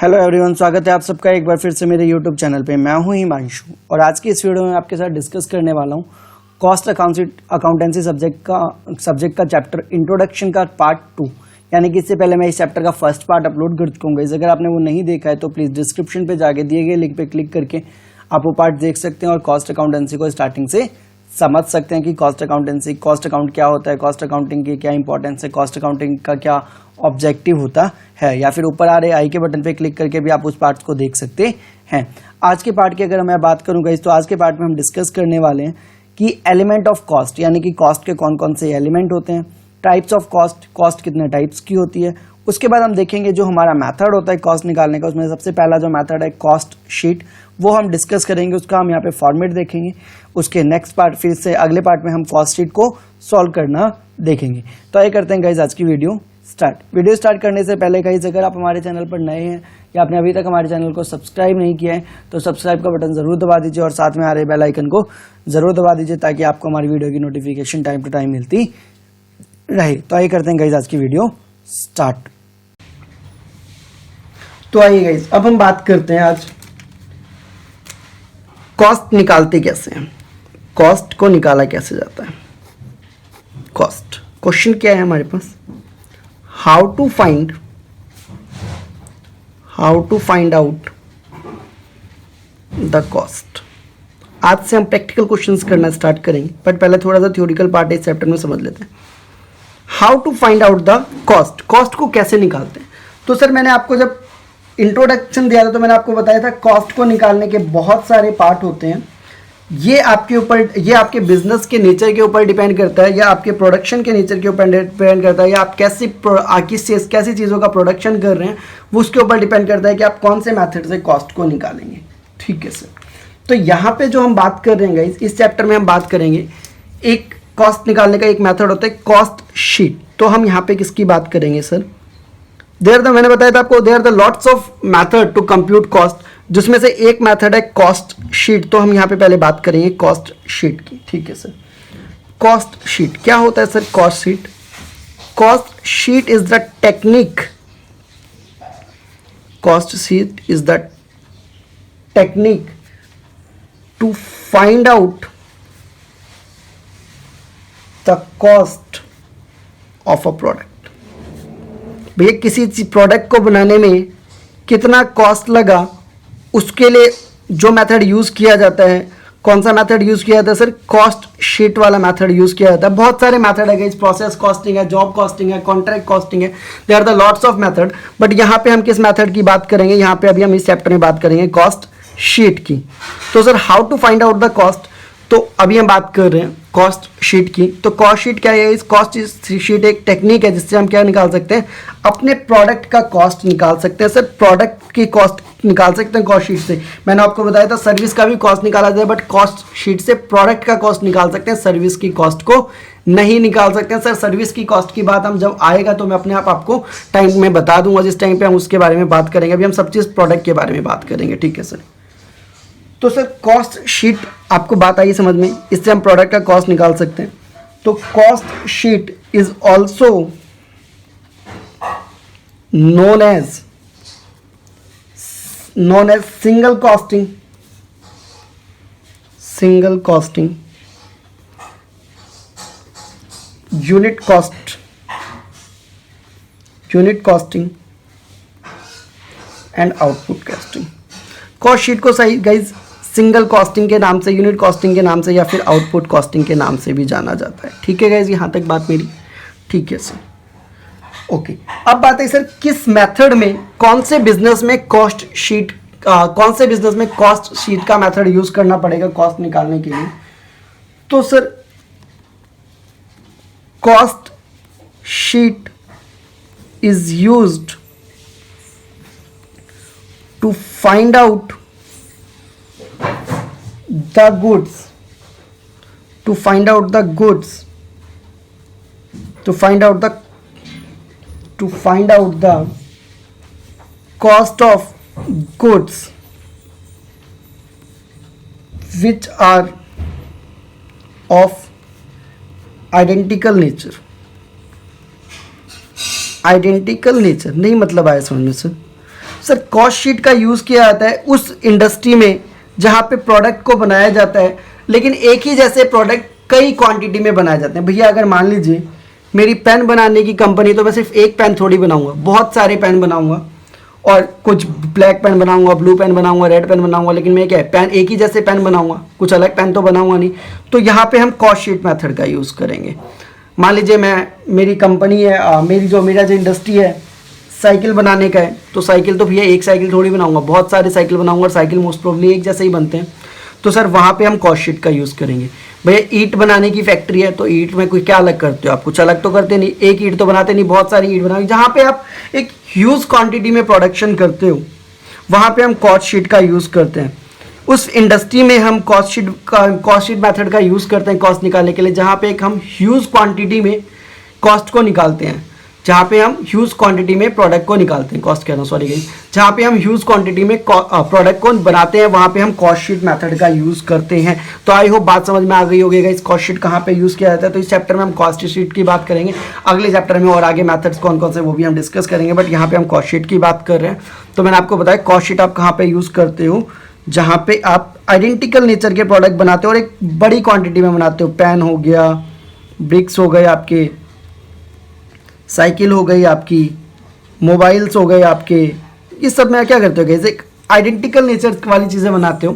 Hello everyone, स्वागत है आप सबका एक बार फिर से मेरे यूट्यूब चैनल पे। मैं हूं हिमांशु और आज की इस वीडियो में आपके साथ डिस्कस करने वाला हूं कॉस्ट अकाउंटेंसी सब्जेक्ट का चैप्टर इंट्रोडक्शन का पार्ट 2। यानी कि इससे पहले मैं इस चैप्टर का फर्स्ट पार्ट अपलोड कर चुका हूँ। अगर आपने वो नहीं देखा है तो प्लीज़ डिस्क्रिप्शन पे जाके दिए गए लिंक पे क्लिक करके आप वो पार्ट देख सकते हैं और कॉस्ट अकाउंटेंसी को स्टार्टिंग से समझ सकते हैं कि कॉस्ट अकाउंट क्या होता है, कॉस्ट अकाउंटिंग की क्या इंपॉर्टेंस है, कॉस्ट अकाउंटिंग का क्या ऑब्जेक्टिव होता है। या फिर ऊपर आ रहे आई के बटन पे क्लिक करके भी आप उस पार्ट को देख सकते हैं। आज के पार्ट की अगर मैं बात करूँ गाइस, तो आज के पार्ट में हम डिस्कस करने वाले हैं कि एलिमेंट ऑफ कॉस्ट, यानी कि कॉस्ट के कौन कौन से एलिमेंट होते हैं, टाइप्स ऑफ कॉस्ट कितने टाइप्स की होती है। उसके बाद हम देखेंगे जो हमारा मेथड होता है कॉस्ट निकालने का, उसमें सबसे पहला जो मेथड है कॉस्ट शीट, वो हम डिस्कस करेंगे। उसका हम यहाँ पे फॉर्मेट देखेंगे। उसके नेक्स्ट पार्ट फिर से अगले पार्ट में हम कॉस्ट शीट को सॉल्व करना देखेंगे। तो आइए करते हैं गाइज आज की वीडियो स्टार्ट। वीडियो स्टार्ट करने से पहले गाइज, अगर आप हमारे चैनल पर नए हैं या आपने अभी तक हमारे चैनल को सब्सक्राइब नहीं किया है तो सब्सक्राइब का बटन जरूर दबा दीजिए और साथ में आ रहे बेल आइकन को जरूर दबा दीजिए ताकि आपको हमारी वीडियो की नोटिफिकेशन टाइम टू टाइम मिलती रहे। तो आइए करते हैं गाइज आज की वीडियो स्टार्ट। तो आइए गाइज, अब हम बात करते हैं आज कॉस्ट निकालते कैसे हैं, कॉस्ट को निकाला कैसे जाता है। कॉस्ट क्वेश्चन क्या है हमारे पास, how to find out the cost. आज से हम प्रैक्टिकल क्वेश्चंस करना स्टार्ट करेंगे, बट पहले थोड़ा सा थ्योरेटिकल पार्ट इस चैप्टर में समझ लेते हैं। How to find out the cost, cost को कैसे निकालते हैं। तो सर मैंने आपको जब इंट्रोडक्शन दिया था तो मैंने आपको बताया था कॉस्ट को निकालने के बहुत सारे पार्ट होते हैं। ये आपके ऊपर, ये आपके बिजनेस के नेचर के ऊपर डिपेंड करता है, या आपके प्रोडक्शन के नेचर के ऊपर डिपेंड करता है, या आप कैसी चीज़ों का प्रोडक्शन कर रहे हैं वो उसके ऊपर डिपेंड करता है कि आप कौन से मेथड से कॉस्ट को निकालेंगे। ठीक है सर। तो यहाँ पे जो हम बात कर रहे हैं गाइस, इस चैप्टर में हम बात करेंगे एक कॉस्ट निकालने का एक मेथड होता है कॉस्ट शीट। तो हम यहाँ पे किसकी बात करेंगे सर, मैंने बताया था आपको there are the lots of method to compute cost, जिसमें से एक मेथड है कॉस्ट शीट। तो हम यहाँ पे पहले बात करेंगे कॉस्ट शीट की। ठीक है सर। कॉस्ट शीट क्या होता है sir. Cost sheet is the technique, cost sheet is the technique to find out the cost of a product. भैया किसी प्रोडक्ट को बनाने में कितना कॉस्ट लगा, उसके लिए जो मेथड यूज़ किया जाता है, कौन सा मेथड यूज़ किया जाता है सर, कॉस्ट शीट वाला मेथड यूज़ किया जाता है। बहुत सारे मेथड है, इस प्रोसेस कॉस्टिंग है, जॉब कॉस्टिंग है, कॉन्ट्रैक्ट कॉस्टिंग है, there are the lots of method. But यहाँ पे हम किस मेथड की बात करेंगे, यहाँ पे अभी हम इस चैप्टर में बात करेंगे कॉस्ट शीट की। तो sir how to find out the cost, तो अभी हम बात कर रहे हैं कॉस्ट शीट की। तो कॉस्ट शीट क्या है, इस कॉस्ट शीट एक टेक्निक है जिससे हम क्या निकाल सकते हैं, अपने प्रोडक्ट का कॉस्ट निकाल सकते हैं। सर प्रोडक्ट की कॉस्ट निकाल सकते हैं कॉस्ट शीट से। मैंने आपको बताया था सर्विस का भी कॉस्ट निकाला जाए, बट कॉस्ट शीट से प्रोडक्ट का कॉस्ट निकाल सकते हैं, सर्विस की कॉस्ट को नहीं निकाल सकते हैं। सर सर्विस की कॉस्ट की बात हम जब आएगा तो मैं अपने आपको टाइम में बता दूंगा, जिस टाइम पे हम उसके बारे में बात करेंगे। अभी हम सब चीज़ प्रोडक्ट के बारे में बात करेंगे। ठीक है सर। तो सर कॉस्ट शीट आपको बात आई समझ में, इससे हम प्रोडक्ट का कॉस्ट निकाल सकते हैं। तो cost sheet is also known as single costing, unit costing and output costing. Cost sheet को सही गाइज सिंगल कॉस्टिंग के नाम से, यूनिट कॉस्टिंग के नाम से, या फिर आउटपुट कॉस्टिंग के नाम से भी जाना जाता है। ठीक है गाइज, यहाँ तक बात मेरी ठीक है सर। ओके, अब बात है सर किस मेथड में, कौन से बिजनेस में कॉस्ट शीट का मेथड यूज करना पड़ेगा कॉस्ट निकालने के लिए। तो sir cost sheet is used to find out the goods, to find out the cost of goods which are of identical nature। नहीं मतलब आया समझ में सर। सर कॉस्ट शीट का यूज़ किया जाता है उस इंडस्ट्री में जहाँ पे प्रोडक्ट को बनाया जाता है, लेकिन एक ही जैसे प्रोडक्ट कई क्वांटिटी में बनाए जाते हैं। भैया अगर मान लीजिए मेरी पेन बनाने की कंपनी, तो मैं सिर्फ एक पेन थोड़ी बनाऊंगा, बहुत सारे पेन बनाऊंगा, और कुछ ब्लैक पेन बनाऊंगा, ब्लू पेन बनाऊंगा, रेड पेन बनाऊंगा, लेकिन मैं क्या है पेन एक ही जैसे पेन बनाऊंगा, कुछ अलग पेन तो बनाऊंगा नहीं। तो यहाँ पे हम कॉस्ट शीट मेथड का यूज़ करेंगे। मान लीजिए मेरी कंपनी है, मेरा जो इंडस्ट्री है साइकिल बनाने का है, तो साइकिल तो भैया एक साइकिल थोड़ी बनाऊंगा, बहुत सारे साइकिल बनाऊंगा, और साइकिल मोस्ट प्रोबेबली एक जैसे ही बनते हैं। तो सर वहाँ पे हम कॉस्ट शीट का यूज़ करेंगे। भैया ईंट बनाने की फैक्ट्री है, तो ईंट में कोई क्या अलग करते हो आप? कुछ अलग तो करते नहीं, एक ईंट तो बनाते नहीं, बहुत सारी ईंट बनाओगे। जहाँ पे आप एक ह्यूज क्वांटिटी में प्रोडक्शन करते हो, वहाँ पे हम कॉस्ट शीट का यूज़ करते हैं। उस इंडस्ट्री में हम कॉस्ट शीट मेथड का यूज़ करते हैं कॉस्ट निकालने के लिए, जहाँ पे एक हम ह्यूज क्वांटिटी में कॉस्ट को निकालते हैं, जहाँ पे हम ह्यूज क्वांटिटी में प्रोडक्ट को निकालते हैं, कॉस्ट कह रहा हूँ सॉरी गाइस, जहाँ पे हम ह्यूज क्वांटिटी में प्रोडक्ट को बनाते हैं, वहाँ पे हम कॉस्ट शीट मेथड का यूज़ करते हैं। तो आई होप बात समझ में आ गई होगी गाइस, कॉस्ट शीट कहाँ पे यूज़ किया जाता है। तो इस चैप्टर में हम कॉस्ट शीट की बात करेंगे, अगले चैप्टर में और आगे मेथड्स कौन कौन से वो भी हम डिस्कस करेंगे, बट यहाँ पे हम कॉस्ट शीट की बात कर रहे हैं। तो मैंने आपको बताया कॉस्ट शीट आप कहाँ पे यूज़ करते हो, जहाँ पे आप आइडेंटिकल नेचर के प्रोडक्ट बनाते हो और एक बड़ी क्वांटिटी में बनाते हो। पेन हो गया, ब्रिक्स हो गए आपके, साइकिल हो गई आपकी, मोबाइल्स हो गए आपके, ये सब में क्या करते हो गाइस, एक आइडेंटिकल नेचर वाली चीज़ें बनाते हो।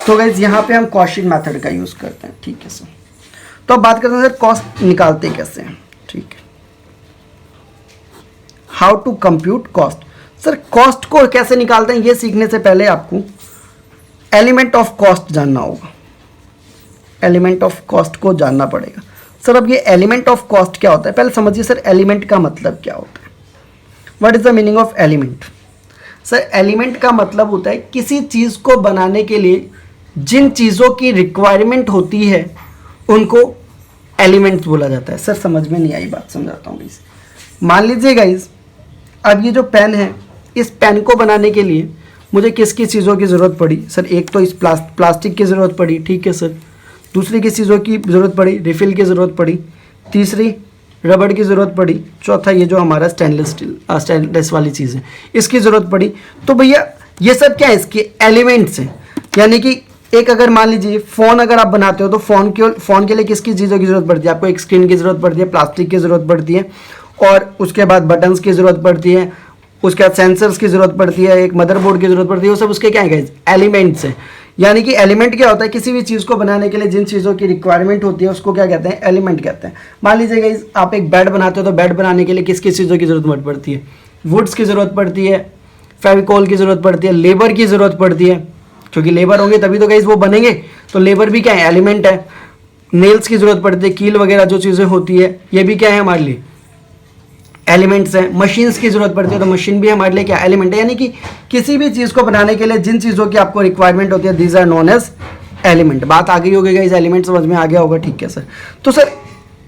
तो गाइस यहाँ पे हम कॉस्ट शीट मेथड का यूज़ करते हैं, ठीक है सर। तो अब बात करते हैं सर कॉस्ट निकालते कैसे हैं, ठीक है। How to compute cost. Sir cost को कैसे निकालते हैं ये सीखने से पहले आपको एलिमेंट ऑफ कॉस्ट जानना होगा, एलिमेंट ऑफ कॉस्ट को जानना पड़ेगा। सर अब ये एलिमेंट ऑफ कॉस्ट क्या होता है, पहले समझिए सर एलिमेंट का मतलब क्या होता है। What is the meaning of element. Sir element का मतलब होता है किसी चीज़ को बनाने के लिए जिन चीज़ों की रिक्वायरमेंट होती है उनको एलिमेंट्स बोला जाता है। सर समझ में नहीं आई बात, समझाता हूँ गाइस। मान लीजिए गाइस अब ये जो पेन है, इस पेन को बनाने के लिए मुझे किस किस चीज़ों की ज़रूरत पड़ी। सर एक तो इस प्लास्टिक की ज़रूरत पड़ी, ठीक है सर। दूसरी किस चीज़ों की ज़रूरत पड़ी, रिफिल की ज़रूरत पड़ी। तीसरी रबड़ की ज़रूरत पड़ी। चौथा ये जो हमारा स्टेनलेस वाली चीज़ है इसकी ज़रूरत पड़ी। तो भैया ये सब क्या है, इसके एलिमेंट्स हैं। यानी कि एक अगर मान लीजिए फ़ोन अगर आप बनाते हो तो फ़ोन के लिए किस किस चीज़ों की ज़रूरत पड़ती है, आपको एक स्क्रीन की ज़रूरत पड़ती है, प्लास्टिक की ज़रूरत पड़ती है, और उसके बाद बटन्स की ज़रूरत पड़ती है, उसके बाद सेंसर्स की ज़रूरत पड़ती है, एक मदरबोर्ड की ज़रूरत पड़ती है। वो सब उसके क्या है गाइस, एलिमेंट्स हैं। यानी कि एलिमेंट क्या होता है, किसी भी चीज़ को बनाने के लिए जिन चीज़ों की रिक्वायरमेंट होती है उसको क्या कहते हैं, एलिमेंट कहते हैं। मान लीजिए गाइस आप एक बेड बनाते हो तो बेड बनाने के लिए किस किस चीज़ों की ज़रूरत पड़ती है, वुड्स की ज़रूरत पड़ती है, फेविकोल की ज़रूरत पड़ती है, लेबर की ज़रूरत पड़ती है, क्योंकि लेबर होंगे तभी तो गाइस वो बनेंगे। तो लेबर भी क्या है, एलिमेंट है। नेल्स की ज़रूरत पड़ती है, कील वगैरह जो चीज़ें होती है ये भी क्या है हमारे लिए, एलिमेंट्स हैं। मशीन्स की ज़रूरत पड़ती है तो मशीन भी हमारे लिए क्या, एलिमेंट है। यानी कि किसी भी चीज़ को बनाने के लिए जिन चीज़ों की आपको रिक्वायरमेंट होती है these are known as element. बात आ गई होगी गाइस, एलिमेंट समझ में आ गया होगा, ठीक है सर। तो सर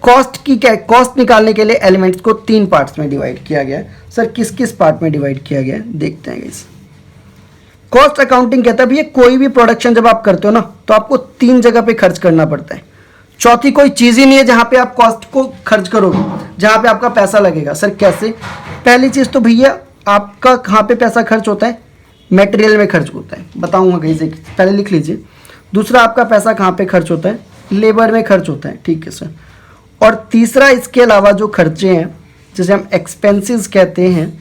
कॉस्ट की क्या, कॉस्ट निकालने के लिए एलिमेंट्स को 3 पार्ट्स में डिवाइड किया गया है। सर किस किस पार्ट में डिवाइड किया गया है देखते हैं गाइस। कॉस्ट अकाउंटिंग कहता है भैया कोई भी प्रोडक्शन जब आप करते हो ना तो आपको 3 जगह पे खर्च करना पड़ता है। चौथी कोई चीज़ ही नहीं है जहाँ पे आप कॉस्ट को खर्च करोगे, जहाँ पे आपका पैसा लगेगा। सर कैसे, पहली चीज़ तो भैया आपका कहाँ पे पैसा खर्च होता है, मटेरियल में खर्च होता है, बताऊँगा कैसे, पहले लिख लीजिए। दूसरा आपका पैसा कहाँ पे खर्च होता है, लेबर में खर्च होता है, ठीक है सर। और तीसरा इसके अलावा जो खर्चे हैं जिसे हम एक्सपेंसेस कहते हैं,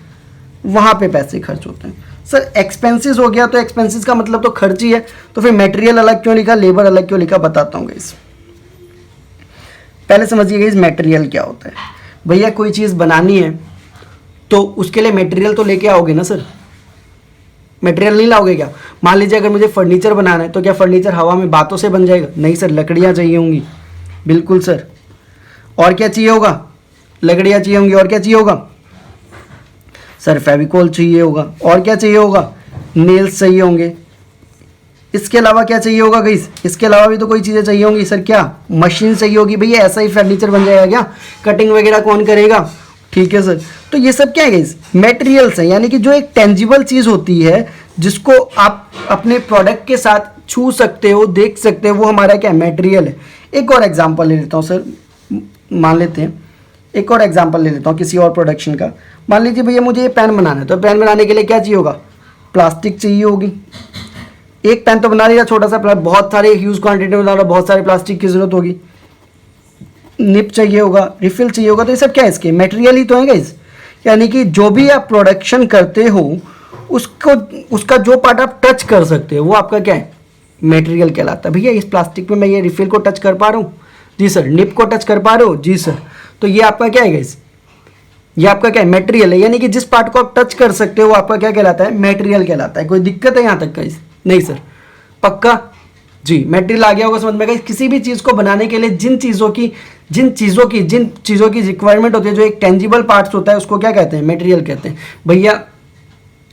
वहाँ पे पैसे खर्च होते हैं। सर एक्सपेंसेस हो गया तो एक्सपेंसेस का मतलब तो खर्च ही है, तो फिर मटेरियल अलग क्यों लिखा, लेबर अलग क्यों लिखा, बताता हूँ गाइस। पहले समझिए गाइस मटेरियल क्या होता है। भैया कोई चीज़ बनानी है तो उसके लिए मटेरियल तो लेके आओगे ना सर, मटेरियल नहीं लाओगे क्या। मान लीजिए अगर मुझे फर्नीचर बनाना है तो क्या फर्नीचर हवा में बातों से बन जाएगा, नहीं सर, लकड़ियाँ चाहिए होंगी, बिल्कुल सर। और क्या चाहिए होगा, लकड़ियाँ चाहिए होंगी। और क्या चाहिए होगा सर, फेविकोल चाहिए होगा। और क्या चाहिए होगा, नेल्स चाहिए होंगे। इसके अलावा क्या चाहिए होगा गाइस, इसके अलावा भी तो कोई चीज़ें चाहिए होंगी। सर क्या, मशीन चाहिए होगी। भैया ऐसा ही फर्नीचर बन जाएगा क्या, कटिंग वगैरह कौन करेगा, ठीक है सर। तो ये सब क्या है गाइस, मटेरियल्स हैं। यानी कि जो एक टेंजिबल चीज़ होती है जिसको आप अपने प्रोडक्ट के साथ छू सकते हो, देख सकते हो, वो हमारा क्या मटेरियल है। एक और एग्जाम्पल ले लेता हूँ सर, मान लेते हैं किसी और प्रोडक्शन का। मान लीजिए भैया मुझे ये पेन बनाना है, तो पेन बनाने के लिए क्या चाहिए होगा, प्लास्टिक चाहिए होगी, एक पेन तो बना लिया छोटा सा, बहुत सारे ह्यूज क्वांटिटी में बना रहा, बहुत सारे प्लास्टिक की जरूरत होगी, निप चाहिए होगा, रिफिल चाहिए होगा, तो ये सब क्या है इसके मटेरियल ही तो है गाइस। यानी कि जो भी आप प्रोडक्शन करते हो उसको, उसका जो पार्ट आप टच कर सकते हो वो आपका क्या है, मटेरियल कहलाता है। भैया इस प्लास्टिक में मैं ये रिफिल को टच कर पा रहा हूँ, जी सर। निप को टच कर पा रहे हो, जी सर। तो ये आपका क्या है गाइस, ये आपका क्या है, मटेरियल है। यानी कि जिस पार्ट को आप टच कर सकते हो वो आपका क्या कहलाता है, मटेरियल कहलाता है। कोई दिक्कत है यहाँ तक गाइस? नहीं सर, पक्का जी। मटेरियल आ गया होगा समझ में गाइस। किसी भी चीज़ को बनाने के लिए जिन चीज़ों की रिक्वायरमेंट होती है, जो एक टेंजिबल पार्ट्स होता है, उसको क्या कहते हैं, मटेरियल कहते हैं। भैया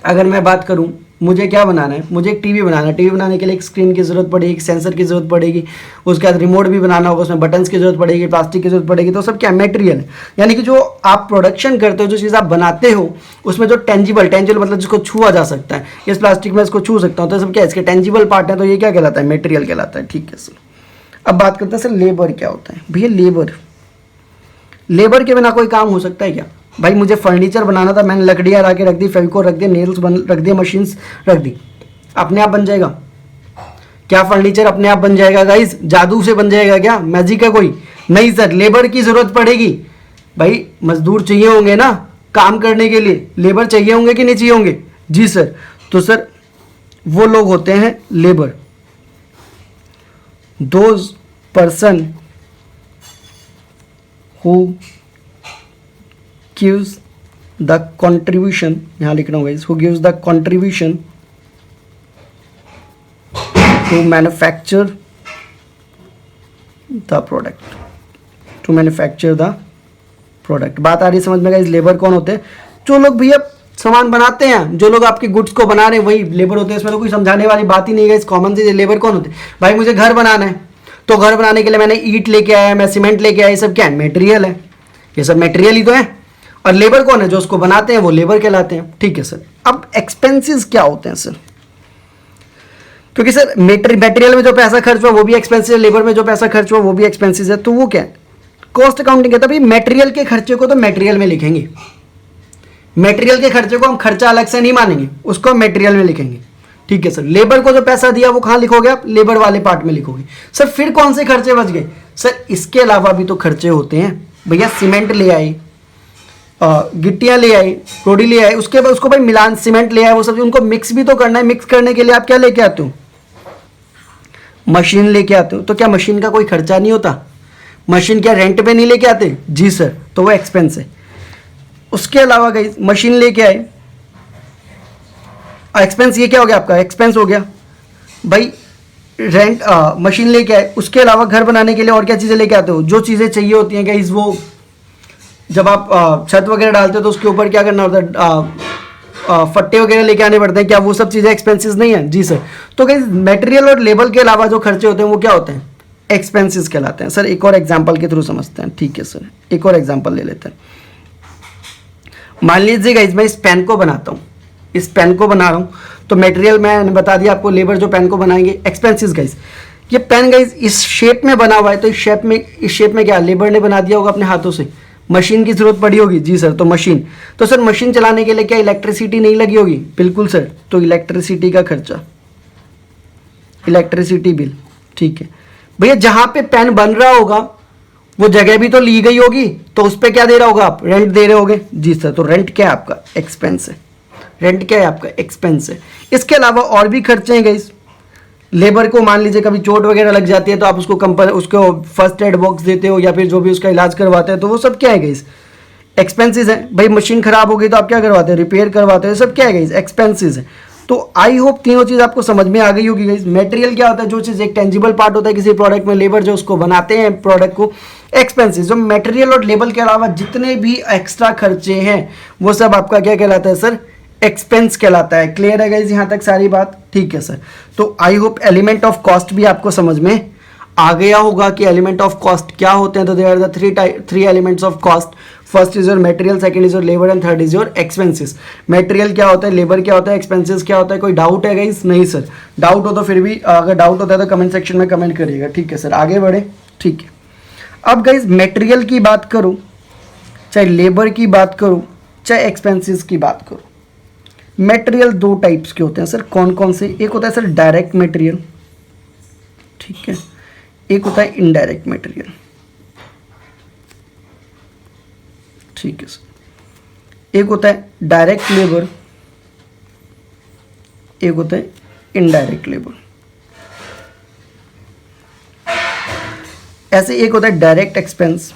अगर मैं बात करूं, मुझे क्या बनाना है, मुझे एक टीवी बनाना है। टीवी बनाने के लिए एक स्क्रीन की ज़रूरत पड़ेगी, एक सेंसर की ज़रूरत पड़ेगी, उसके बाद रिमोट भी बनाना होगा, उसमें बटन्स की ज़रूरत पड़ेगी, प्लास्टिक की ज़रूरत पड़ेगी, तो सब क्या मटेरियल है। यानी कि जो आप प्रोडक्शन करते हो, जो चीज़ आप बनाते हो, उसमें जो टेंजिबल मतलब जिसको छुआ जा सकता है, इस प्लास्टिक में इसको छू सकता हूँ, तो सब क्या है, इसके टेंजिबल पार्ट है, तो ये क्या कहलाता है, मटेरियल कहलाता है। ठीक है सर। अब बात करते हैं सर लेबर क्या होता है। भैया लेबर के बिना कोई काम हो सकता है क्या? भाई मुझे फर्नीचर बनाना था, मैंने लकड़ियाँ ला के रख दी, फेविकोल रख दिया, नेल्स रख दिए, मशीन्स रख दी, अपने आप बन जाएगा क्या फर्नीचर? अपने आप बन जाएगा गाइस? जादू से बन जाएगा क्या? मैजिक है कोई? नहीं सर, लेबर की जरूरत पड़ेगी। भाई मजदूर चाहिए होंगे ना काम करने के लिए, लेबर चाहिए होंगे कि नहीं चाहिए होंगे? जी सर। तो सर वो लोग होते हैं labour, those person who gives the contribution, यहाँ लिखना होगा who gives the contribution to manufacture the product, बात आ रही समझ में गाइस? लेबर कौन होते हैं? जो लोग भैया सामान बनाते हैं, जो लोग आपके गुड्स को बना रहे हैं, वही लेबर होते हैं। इसमें तो कोई समझाने वाली बात ही नहीं है, कॉमन सी लेबर कौन होते हैं? भाई मुझे घर बनाना है, तो घर बनाने के लिए मैंने ईंट लेके आया, मैं सीमेंट लेके आया, ये सब क्या है, मटेरियल है। ये सब मटेरियल ही तो है। और लेबर कौन है? जो उसको बनाते हैं वो लेबर कहलाते हैं। ठीक है सर। अब एक्सपेंसेस क्या होते हैं सर? क्योंकि सर मटेरियल में जो पैसा खर्च हुआ वो भी एक्सपेंसिव है, लेबर में जो पैसा खर्च हुआ वो भी एक्सपेंसिव है, तो वो क्या है, कॉस्ट अकाउंटिंग कहता है। मटेरियल के खर्चे को तो मटेरियल में लिखेंगे, मटेरियल के खर्चे को हम खर्चा अलग से नहीं मानेंगे, उसको हम मटेरियल में लिखेंगे। ठीक है सर। लेबर को जो पैसा दिया वो कहाँ लिखोगे आप? लेबर वाले पार्ट में लिखोगे। सर फिर कौन से खर्चे बच गए? सर इसके अलावा भी तो खर्चे होते हैं भैया। सीमेंट ले आई, गिट्टियाँ ले आई, रोडी ले आई, उसके बाद उसको भाई मिलान, सीमेंट ले आए, वो सब उनको मिक्स भी तो करना है। मिक्स करने के लिए आप क्या लेके आते हो? मशीन लेके आते हो। तो क्या मशीन का कोई खर्चा नहीं होता? मशीन क्या रेंट पे नहीं लेके आते? जी सर। तो वो एक्सपेंस है। उसके अलावा गई मशीन लेके आए, एक्सपेंस ये क्या हो गया आपका? एक्सपेंस हो गया भाई। रेंट मशीन लेके आए, उसके अलावा घर बनाने के लिए और क्या चीज़ें लेके आते हो? जो चीज़ें चाहिए होती हैं गाइस, वो जब आप छत वगैरह डालते हो तो उसके ऊपर क्या करना होता है? फट्टे वगैरह लेके आने पड़ते हैं। क्या वो सब चीज़ें एक्सपेंसेस नहीं है? जी सर। तो गाइस मटेरियल और लेबर के अलावा जो खर्चे होते हैं वो क्या होते हैं? एक्सपेंसेस कहलाते हैं। सर एक और एग्जाम्पल के थ्रू समझते हैं। ठीक है सर, एक और एग्जाम्पल ले लेते हैं। मान लीजिए गाइस मैं इस पेन को बनाता हूँ, इस पेन को बना रहा हूँ, तो मटेरियल मैंने बता दिया आपको, लेबर जो पेन को बनाएंगे, एक्सपेंसेस गाइस। ये पेन गाइस इस शेप में बना हुआ है, तो इस शेप में क्या लेबर ने बना दिया होगा अपने हाथों से? मशीन की जरूरत पड़ी होगी। जी सर। तो मशीन, तो सर मशीन चलाने के लिए क्या इलेक्ट्रिसिटी नहीं लगी होगी? बिल्कुल सर। तो इलेक्ट्रिसिटी का खर्चा, इलेक्ट्रिसिटी बिल। ठीक है भैया। जहां पे पेन बन रहा होगा वो जगह भी तो ली गई होगी, तो उस पर क्या दे रहा होगा आप? रेंट दे रहे होगे। जी सर। तो रेंट क्या है आपका? एक्सपेंस है। रेंट क्या है आपका? एक्सपेंस है। इसके अलावा और भी खर्चे हैं गाइस। लेबर को मान लीजिए कभी चोट वगैरह लग जाती है, तो आप उसको फर्स्ट एड बॉक्स देते हो, या फिर जो भी उसका इलाज करवाते हैं, तो वो सब क्या है गाइस? एक्सपेंसेस है। भाई मशीन खराब हो गई तो आप क्या करवाते हो? रिपेयर करवाते हो। सब क्या है गाइस? एक्सपेंसेस है। तो आई होप तीनों चीज़ आपको समझ में आ गई होगी गाइस। मटेरियल क्या होता है? जो चीज़ एक टेंजिबल पार्ट होता है किसी प्रोडक्ट में, लेबर जो उसको बनाते हैं प्रोडक्ट को, एक्सपेंसेस। जो मटेरियल और लेबर के अलावा जितने भी एक्स्ट्रा खर्चे हैं वो सब आपका क्या कहलाता है सर? एक्सपेंस कहलाता है। क्लियर है गाइस यहाँ तक सारी बात? ठीक है सर। तो I hope element of cost भी आपको समझ में आ गया होगा कि एलिमेंट ऑफ कॉस्ट क्या होते हैं। तो there are the three elements of cost. First is your material, second is your labour and third is your expenses. Material क्या होता है, लेबर क्या होता है, एक्सपेंसेस क्या होता है? कोई डाउट है गाइस? नहीं सर। डाउट हो तो फिर भी, अगर डाउट होता है तो कमेंट सेक्शन में कमेंट करिएगा। ठीक है सर, आगे बढ़े। ठीक है। अब गाइस मटेरियल की बात करूं, चाहे लेबर की बात करूं, चाहे एक्सपेंसेस की बात करूं, मटेरियल दो टाइप्स के होते हैं सर, कौन कौन से? एक होता है सर डायरेक्ट मटेरियल, ठीक है, एक होता है इनडायरेक्ट मटेरियल, ठीक है सर। एक होता है डायरेक्ट लेबर, एक होता है इनडायरेक्ट लेबर। ऐसे एक होता है डायरेक्ट एक्सपेंस,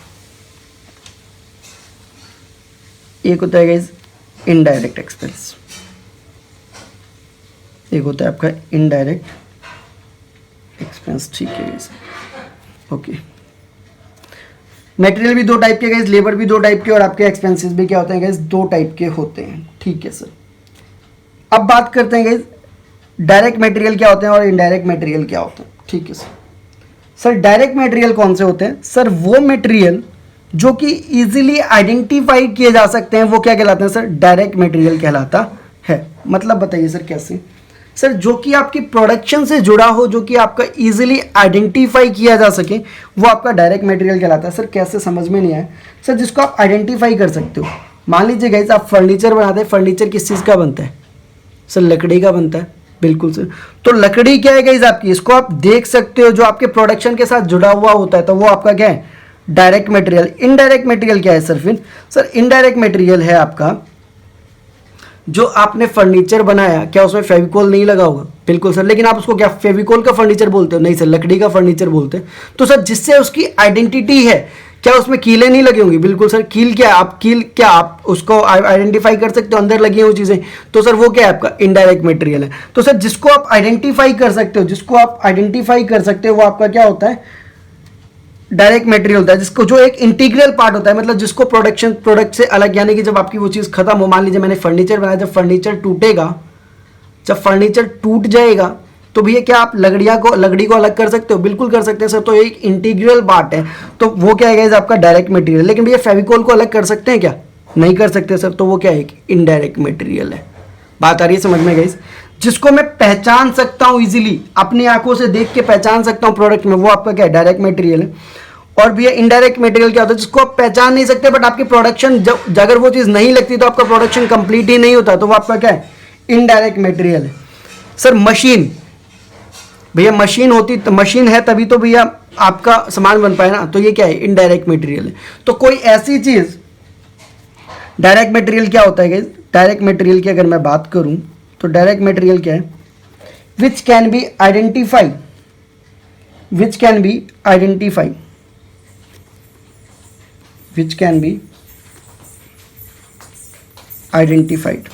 एक होता है गाइस इनडायरेक्ट एक्सपेंस, एक होता है आपका इनडायरेक्ट एक्सपेंस, ठीक है गाइस, ओके। मटेरियल भी दो टाइप के गाइस, लेबर भी दो टाइप के, और आपके एक्सपेंसेस भी क्या होते हैं गाइस, दो टाइप के होते हैं, ठीक है सर। अब बात करते हैं गाइस डायरेक्ट मटेरियल क्या होते हैं और इनडायरेक्ट मटेरियल क्या होते हैं, ठीक है सर। सर डायरेक्ट मटेरियल कौन से होते हैं? सर वो मटेरियल जो कि इजीली आइडेंटिफाई किए जा सकते हैं, वो क्या कहलाते हैं सर? डायरेक्ट मटेरियल कहलाता है। मतलब बताइए सर कैसे? सर जो कि आपकी प्रोडक्शन से जुड़ा हो, जो कि आपका इजीली आइडेंटिफाई किया जा सके, वो आपका डायरेक्ट मटेरियल कहलाता है। सर कैसे, समझ में नहीं आया सर? जिसको आप आइडेंटिफाई कर सकते हो। मान लीजिए गाइस आप फर्नीचर बनाते हैं, फर्नीचर किस चीज़ का बनता है सर? लकड़ी का बनता है, बिल्कुल सर। तो लकड़ी क्या है गाइस आपकी, इसको आप देख सकते हो, जो आपके प्रोडक्शन के साथ जुड़ा हुआ होता है, तो वो आपका क्या है? Direct material. इनडायरेक्ट मटेरियल क्या है सर फिर? सर इनडायरेक्ट मटेरियल है आपका जो आपने फर्नीचर बनाया, क्या उसमें फेविकोल नहीं लगा होगा? बिल्कुल सर। लेकिन आप उसको क्या फेविकोल का फर्नीचर बोलते हो? नहीं सर, लकड़ी का फर्नीचर बोलते हैं। तो सर जिससे उसकी आइडेंटिटी है, क्या उसमें कीलें नहीं लगी होंगी? बिल्कुल सर। कील क्या, आप उसको आइडेंटिफाई कर सकते हो, अंदर लगी हुई चीजें, तो सर वो क्या है? आपका इनडायरेक्ट मटेरियल है। तो सर जिसको आप आइडेंटिफाई कर सकते हो, वो आपका क्या होता है? डायरेक्ट मटेरियल होता है, जिसको जो एक इंटीग्रल पार्ट होता है, मतलब जिसको प्रोडक्ट से अलग, यानी कि जब आपकी वो चीज़ खत्म हो, मान लीजिए मैंने फर्नीचर बनाया, जब फर्नीचर टूटेगा, जब फर्नीचर टूट जाएगा, तो भैया क्या आप लकड़ी को अलग कर सकते हो? बिल्कुल कर सकते हैं सर। तो एक इंटीग्रल पार्ट है, तो वो क्या है आपका डायरेक्ट मटेरियल। लेकिन भैया फेविकोल को अलग कर सकते हैं क्या? नहीं कर सकते सर, तो वो क्या है? इनडायरेक्ट मटेरियल है। बात आ रही है समझ में गाइस? जिसको मैं पहचान सकता हूं इजीली, अपनी आंखों से देख के पहचान सकता हूं प्रोडक्ट में, वो आपका क्या है? डायरेक्ट मटेरियल है। और भैया इनडायरेक्ट मटेरियल क्या होता है? जिसको आप पहचान नहीं सकते, बट आपकी प्रोडक्शन अगर वो चीज नहीं लगती तो आपका प्रोडक्शन कंप्लीट ही नहीं होता, तो वो आपका क्या है? इनडायरेक्ट मटेरियल है। सर मशीन, भैया मशीन होती तो मशीन है तभी तो भैया आपका सामान बन पाए ना, तो ये क्या है? इनडायरेक्ट मटेरियल है। तो कोई ऐसी चीज, डायरेक्ट मटेरियल क्या होता है? डायरेक्ट मटेरियल की अगर मैं बात करूं तो डायरेक्ट मटेरियल क्या है? Which can be identify, which can be identified, which can be identified,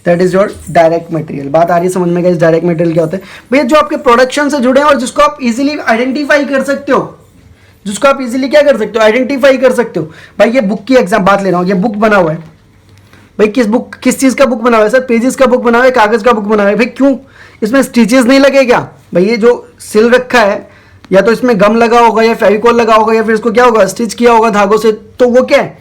that is your direct material। बात आ रही है समझ में गाइस? डायरेक्ट मटेरियल क्या होता है भैया? जो आपके प्रोडक्शन से जुड़े हैं और जिसको आप इजीली आइडेंटिफाई कर सकते हो, जिसको आप इजीली क्या कर सकते हो? आइडेंटिफाई कर सकते हो। भाई ये बुक की एग्जाम बात ले रहा हूँ, ये बुक बना हुआ है भाई, किस चीज का बुक बना हुआ है सर? पेजेस का बुक बना हुआ है, कागज का बुक बना हुआ है। भाई क्यों? इसमें स्टिचेस नहीं लगे क्या? भाई ये जो सिल रखा है, या तो इसमें गम लगा होगा, या फेविकोल लगा होगा, या फिर इसको क्या होगा? स्टिच किया होगा धागों से, तो वो क्या है?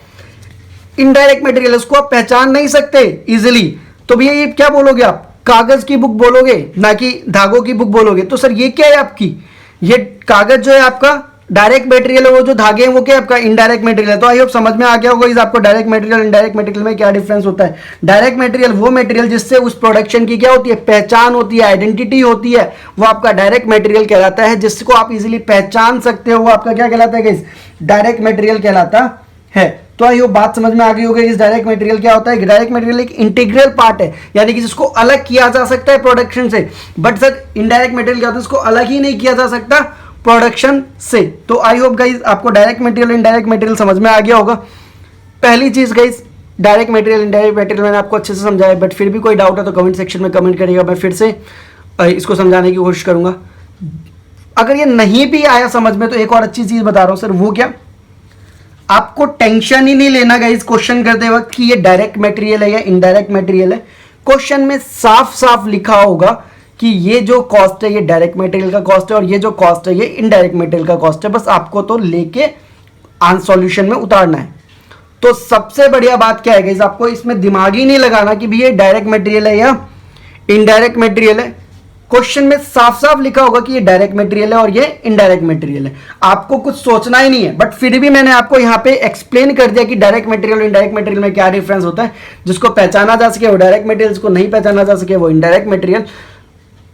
Indirect material. उसको आप पहचान नहीं सकते इजिली, तो भैया ये क्या बोलोगे आप? कागज की बुक बोलोगे, ना कि धागों की बुक बोलोगे। तो सर ये क्या है आपकी? ये कागज जो है आपका डायरेक्ट मटेरियल है, वो जो धागे हैं वो क्या आपका? इनडायरेक्ट मटेरियल है। तो आई होप समझ में आ गया होगा इस आपको डायरेक्ट मटेरियल इनडायरेक्ट मटेरियल में क्या डिफरेंस होता है। डायरेक्ट मटेरियल वो मटेरियल जिससे उस प्रोडक्शन की क्या होती है? पहचान होती है, आइडेंटिटी होती है, वो आपका डायरेक्ट मटेरियल कहलाता है। जिसको आप इजीली पहचान सकते हो, वो आपका क्या कहलाता है गाइस? डायरेक्ट मटेरियल कहलाता है। तो आई होप बात समझ में आ गई होगी। इस डायरेक्ट मटेरियल क्या होता है? डायरेक्ट मटेरियल एक इंटीग्रल पार्ट है, यानी कि जिसको अलग किया जा सकता है प्रोडक्शन से। बट सर इनडायरेक्ट मटेरियल क्या होता है? इसको अलग ही नहीं किया जा सकता प्रोडक्शन से। तो आई होप गाइस आपको डायरेक्ट मटेरियल इनडायरेक्ट मटेरियल समझ में आ गया होगा। पहली चीज guys, direct material indirect material मैंने आपको अच्छे से समझाया, बट फिर भी कोई डाउट है तो कमेंट सेक्शन में कमेंट करिएगा, मैं फिर से इसको समझाने की कोशिश करूंगा। अगर ये नहीं भी आया समझ में, तो एक और अच्छी चीज बता रहा हूं सर, वो क्या? आपको टेंशन ही नहीं लेना गाइस क्वेश्चन करते वक्त कि ये डायरेक्ट मटेरियल है या इनडायरेक्ट मटेरियल है। क्वेश्चन में साफ साफ लिखा होगा कि ये जो कॉस्ट है ये डायरेक्ट मटेरियल का कॉस्ट है, और ये जो कॉस्ट है ये इनडायरेक्ट मटेरियल का कॉस्ट है। बस आपको तो लेके सॉल्यूशन में उतारना है। तो सबसे बढ़िया बात क्या है गाइस? आपको इसमें दिमाग ही नहीं लगाना कि भी ये डायरेक्ट मटेरियल है या इनडायरेक्ट मटेरियल है। क्वेश्चन में साफ साफ लिखा होगा कि ये डायरेक्ट मटेरियल है और ये इनडायरेक्ट मटेरियल है, आपको कुछ सोचना ही नहीं है। बट फिर भी मैंने आपको यहाँ पे एक्सप्लेन कर दिया कि डायरेक्ट मटेरियल और इनडायरेक्ट मटेरियल में क्या डिफरेंस होता है। जिसको पहचाना जा सके वो डायरेक्ट मटेरियल, जिसको नहीं पहचाना जा सके वो इनडायरेक्ट मटेरियल।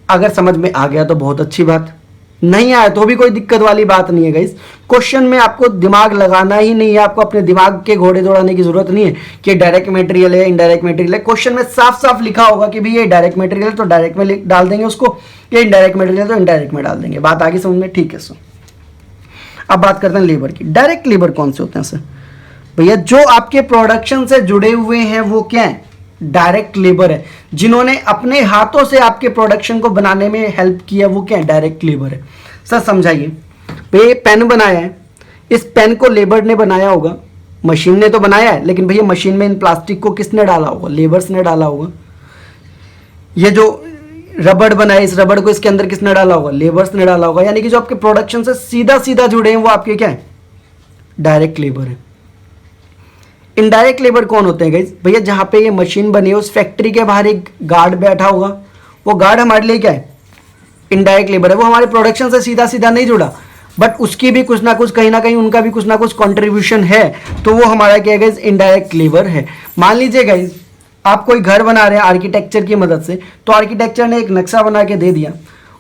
अगर समझ में आ गया तो बहुत अच्छी बात, नहीं आया तो भी कोई दिक्कत वाली बात नहीं है गाइस। क्वेश्चन में आपको दिमाग लगाना ही नहीं है, आपको अपने दिमाग के घोड़े दौड़ाने की जरूरत नहीं है कि डायरेक्ट मटेरियल है इनडायरेक्ट मटेरियल है। क्वेश्चन में साफ साफ लिखा होगा कि भाई ये डायरेक्ट मटेरियल तो डायरेक्ट में डाल देंगे उसको, ये इनडायरेक्ट मटेरियल तो इनडायरेक्ट में डाल देंगे। बात आगे समझ में, ठीक है सर। अब बात करते हैं लेबर की। डायरेक्ट लेबर कौन से होते हैं सर? भैया जो आपके प्रोडक्शन से जुड़े हुए हैं वो क्या है? डायरेक्ट लेबर है। जिन्होंने अपने हाथों से आपके प्रोडक्शन को बनाने में हेल्प किया वो क्या है? डायरेक्ट लेबर है। सर समझाइए, भैया पेन बनाया है, इस पेन को लेबर ने बनाया होगा, मशीन ने तो बनाया है, लेकिन भैया मशीन में इन प्लास्टिक को किसने डाला होगा? लेबर्स ने डाला होगा। ये जो रबड़ बनाया, इस रबड़ को इसके अंदर किसने डाला होगा? लेबर्स ने डाला होगा। यानी कि जो आपके प्रोडक्शन से सीधा सीधा जुड़े हैं वो आपके क्या है? डायरेक्ट लेबर है। इनडायरेक्ट लेबर कौन होते हैं गाइस? भैया जहां पे ये मशीन बनी है उस फैक्ट्री के बाहर एक गार्ड बैठा होगा, वो गार्ड हमारे लिए क्या है? इनडायरेक्ट लेबर है। वो हमारे प्रोडक्शन से सीधा सीधा नहीं जुड़ा, बट उसकी भी कुछ ना कुछ, कहीं ना कहीं उनका भी कुछ ना कुछ कंट्रीब्यूशन है, तो वो हमारा क्या है गाइस? इनडायरेक्ट लेबर है। मान लीजिए गाइस आप कोई घर बना रहे हैं आर्किटेक्चर की मदद से, तो आर्किटेक्चर ने एक नक्शा बना के दे दिया,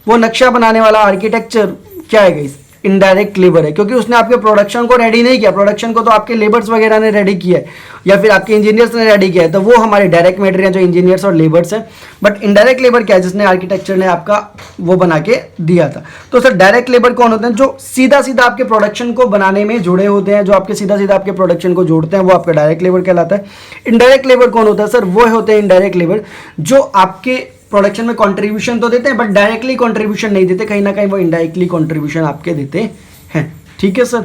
वो नक्शा बनाने वाला आर्किटेक्चर क्या है गाइस? इनडायरेक्ट लेबर है, क्योंकि उसने आपके प्रोडक्शन को रेडी नहीं किया। प्रोडक्शन को तो आपके लेबर्स वगैरह ने रेडी किया है या फिर आपके इंजीनियर्स ने रेडी किया है, तो वो हमारे डायरेक्ट मटेरियल जो इंजीनियर्स और लेबर्स हैं। बट इनडायरेक्ट लेबर क्या है? जिसने आर्किटेक्चर ने आपका वो बना के दिया था। तो सर डायरेक्ट लेबर कौन होते हैं? जो सीधा सीधा आपके प्रोडक्शन को बनाने में जुड़े होते हैं, जो आपके सीधा सीधा आपके प्रोडक्शन को जोड़ते हैं, वो आपका डायरेक्ट लेबर कहलाता है। इनडायरेक्ट लेबर कौन होता है सर? वो होते हैं इनडायरेक्ट लेबर जो आपके प्रोडक्शन में कंट्रीब्यूशन तो देते हैं, बट डायरेक्टली कंट्रीब्यूशन नहीं देते, कहीं ना कहीं वो इनडायरेक्टली कंट्रीब्यूशन आपके देते हैं। ठीक है सर,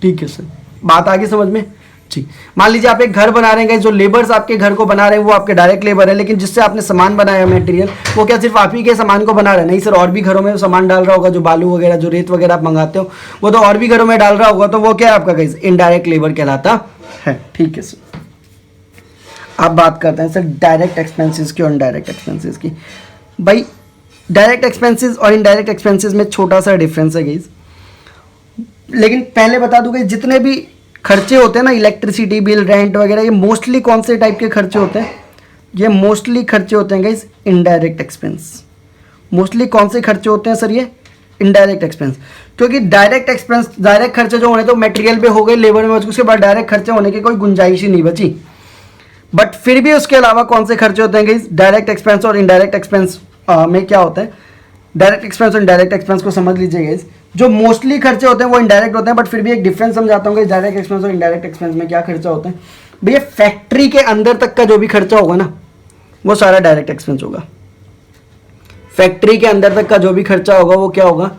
ठीक है सर। बात आगे समझ में? ठीक। मान लीजिए आप एक घर बना रहे हैं, जो लेबर्स आपके घर को बना रहे हैं वो आपके डायरेक्ट लेबर है, लेकिन जिससे आपने सामान बनाया मटेरियल, वो क्या सिर्फ आप ही के सामान को बना रहे हैं? नहीं सर, और भी घरों में सामान डाल रहा होगा, जो बालू वगैरह जो रेत वगैरह आप मंगाते हो वो तो और भी घरों में डाल रहा होगा, तो वो क्या है आपका गाइस? इनडायरेक्ट लेबर कहलाता है। ठीक है सर। अब बात करते हैं सर डायरेक्ट एक्सपेंसेस की और इनडायरेक्ट एक्सपेंसेस की। भाई डायरेक्ट एक्सपेंसेस और इनडायरेक्ट एक्सपेंसेस में छोटा सा डिफरेंस है गाइस, लेकिन पहले बता दूं कि जितने भी खर्चे होते हैं ना, इलेक्ट्रिसिटी बिल, रेंट वगैरह, ये मोस्टली कौन से टाइप के खर्चे होते हैं? ये मोस्टली खर्चे होते हैं गाइस इनडायरेक्ट एक्सपेंस। मोस्टली कौन से खर्चे होते हैं सर? ये इनडायरेक्ट एक्सपेंस। क्योंकि डायरेक्ट एक्सपेंस, डायरेक्ट खर्चे जो होने तो मटेरियल पे हो गए, लेबर में, उसके बाद डायरेक्ट खर्चे होने की कोई गुंजाइश ही नहीं बची। बट फिर भी उसके अलावा कौन से खर्चे होते हैं गाइस? डायरेक्ट एक्सपेंस और इनडायरेक्ट एक्सपेंस में क्या होता है? डायरेक्ट एक्सपेंस और इनडायरेक्ट एक्सपेंस को समझ लीजिए गाइस। जो मोस्टली खर्चे होते हैं वो इनडायरेक्ट होते हैं, बट फिर भी एक डिफरेंस समझाता हूँ कि डायरेक्ट एक्सपेंस और इनडायरेक्ट एक्सपेंस में क्या खर्चा होता है। भैया फैक्ट्री के अंदर तक का जो भी खर्चा होगा ना, वो सारा डायरेक्ट एक्सपेंस होगा। फैक्ट्री के अंदर तक का जो भी खर्चा होगा वो क्या होगा?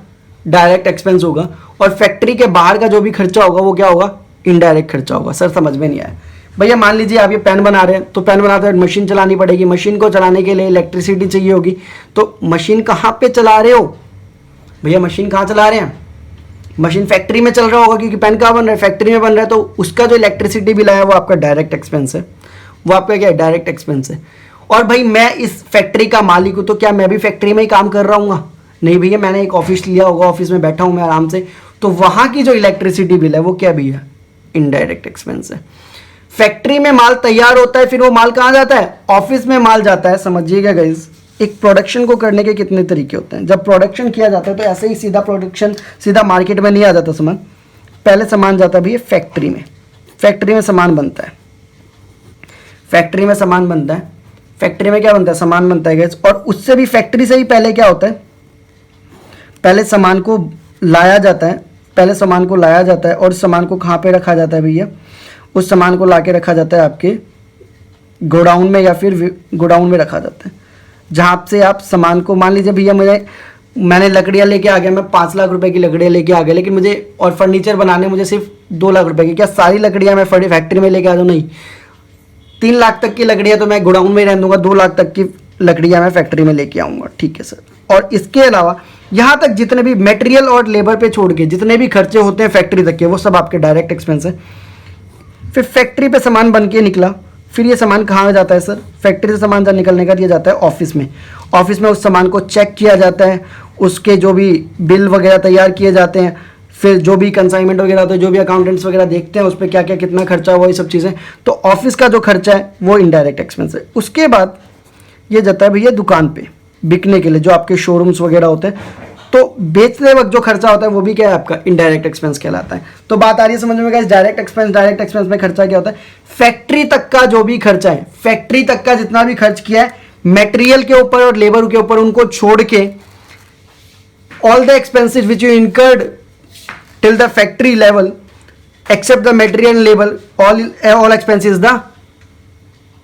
डायरेक्ट एक्सपेंस होगा। और फैक्ट्री के बाहर का जो भी खर्चा होगा वो क्या होगा? इनडायरेक्ट खर्चा होगा। सर समझ में नहीं आया? भैया मान लीजिए आप ये पेन बना रहे हैं, तो पेन बनाते हैं मशीन चलानी पड़ेगी, मशीन को चलाने के लिए इलेक्ट्रिसिटी चाहिए होगी, तो मशीन कहाँ पे चला रहे हो? भैया मशीन कहाँ चला रहे हैं? मशीन फैक्ट्री में चल रहा होगा, क्योंकि पेन कहाँ बन रहा है? फैक्ट्री में बन रहा है, तो उसका जो इलेक्ट्रिसिटी बिल आया वो आपका डायरेक्ट एक्सपेंस है, वो आपका क्या है? डायरेक्ट एक्सपेंस है। और भाई मैं इस फैक्ट्री का मालिक हूँ, तो क्या मैं भी फैक्ट्री में ही काम कर रहा हूँ? नहीं भैया, मैंने एक ऑफिस लिया होगा, ऑफिस में बैठा हूँ मैं आराम से, तो वहाँ की जो इलेक्ट्रिसिटी बिल है वो क्या भैया? इनडायरेक्ट एक्सपेंस है। फैक्ट्री में माल तैयार होता है, फिर वो माल कहाँ जाता है? ऑफिस में माल जाता है। समझिएगा गाइस, एक प्रोडक्शन को करने के कितने तरीके होते हैं। जब प्रोडक्शन किया जाता है तो ऐसे ही सीधा प्रोडक्शन, सीधा मार्केट में नहीं आ जाता सामान। पहले सामान जाता है भैया फैक्ट्री में, फैक्ट्री में सामान बनता है, फैक्ट्री में सामान बनता है। फैक्ट्री में क्या बनता है? सामान बनता है गाइस। और उससे भी फैक्ट्री से ही पहले क्या होता है? पहले सामान को लाया जाता है, पहले सामान को लाया जाता है, और सामान को कहाँ पे रखा जाता है भैया? उस सामान को लाके रखा जाता है आपके गोडाउन में, या फिर गोडाउन में रखा जाता है, जहाँ से आप सामान को, मान लीजिए भैया मैंने लकड़ियाँ लेके आ गया, मैं 5 लाख रुपए की लकड़ियाँ लेके आ गया, लेकिन मुझे और फर्नीचर बनाने मुझे सिर्फ 2 लाख रुपए की। क्या सारी लकड़ियाँ मैं फैक्ट्री में लेके आ जाऊँ? नहीं, 3 लाख तक की लकड़ियाँ तो मैं गोडाउन में ही रहने दूंगा, 2 लाख तक की लकड़ियाँ मैं फैक्ट्री में लेके आऊँगा। ठीक है सर। और इसके अलावा यहाँ तक जितने भी मटेरियल और लेबर पे छोड़ के जितने भी खर्चे होते हैं फैक्ट्री तक के, वो सब आपके डायरेक्ट एक्सपेंस है। फिर फैक्ट्री पे सामान बन के निकला, फिर ये सामान कहाँ जाता है सर? फैक्ट्री से सामान निकलने का दिया जाता है ऑफिस में, ऑफिस में उस सामान को चेक किया जाता है, उसके जो भी बिल वगैरह तैयार किए जाते हैं, फिर जो भी कंसाइनमेंट वगैरह होता है, जो भी अकाउंटेंट्स वगैरह देखते हैं उस पर क्या क्या कितना खर्चा हुआ, ये सब चीज़ें। तो ऑफिस का जो खर्चा है वो इनडायरेक्ट एक्सपेंस है। उसके बाद ये जाता है भैया दुकान पे बिकने के लिए, जो आपके शोरूम्स वगैरह होते हैं, तो बेचते वक्त जो खर्चा होता है वो भी क्या है आपका इनडायरेक्ट एक्सपेंस कहलाता है। तो बात आ रही है समझ में गाइस, डायरेक्ट एक्सपेंस में खर्चा क्या होता है, फैक्ट्री तक का जो भी खर्चा है, फैक्ट्री तक का जितना भी खर्च किया है मटेरियल के ऊपर और लेबर के ऊपर, उनको छोड़ के all the expenses which you incurred till the factory level except the material level, all expenses the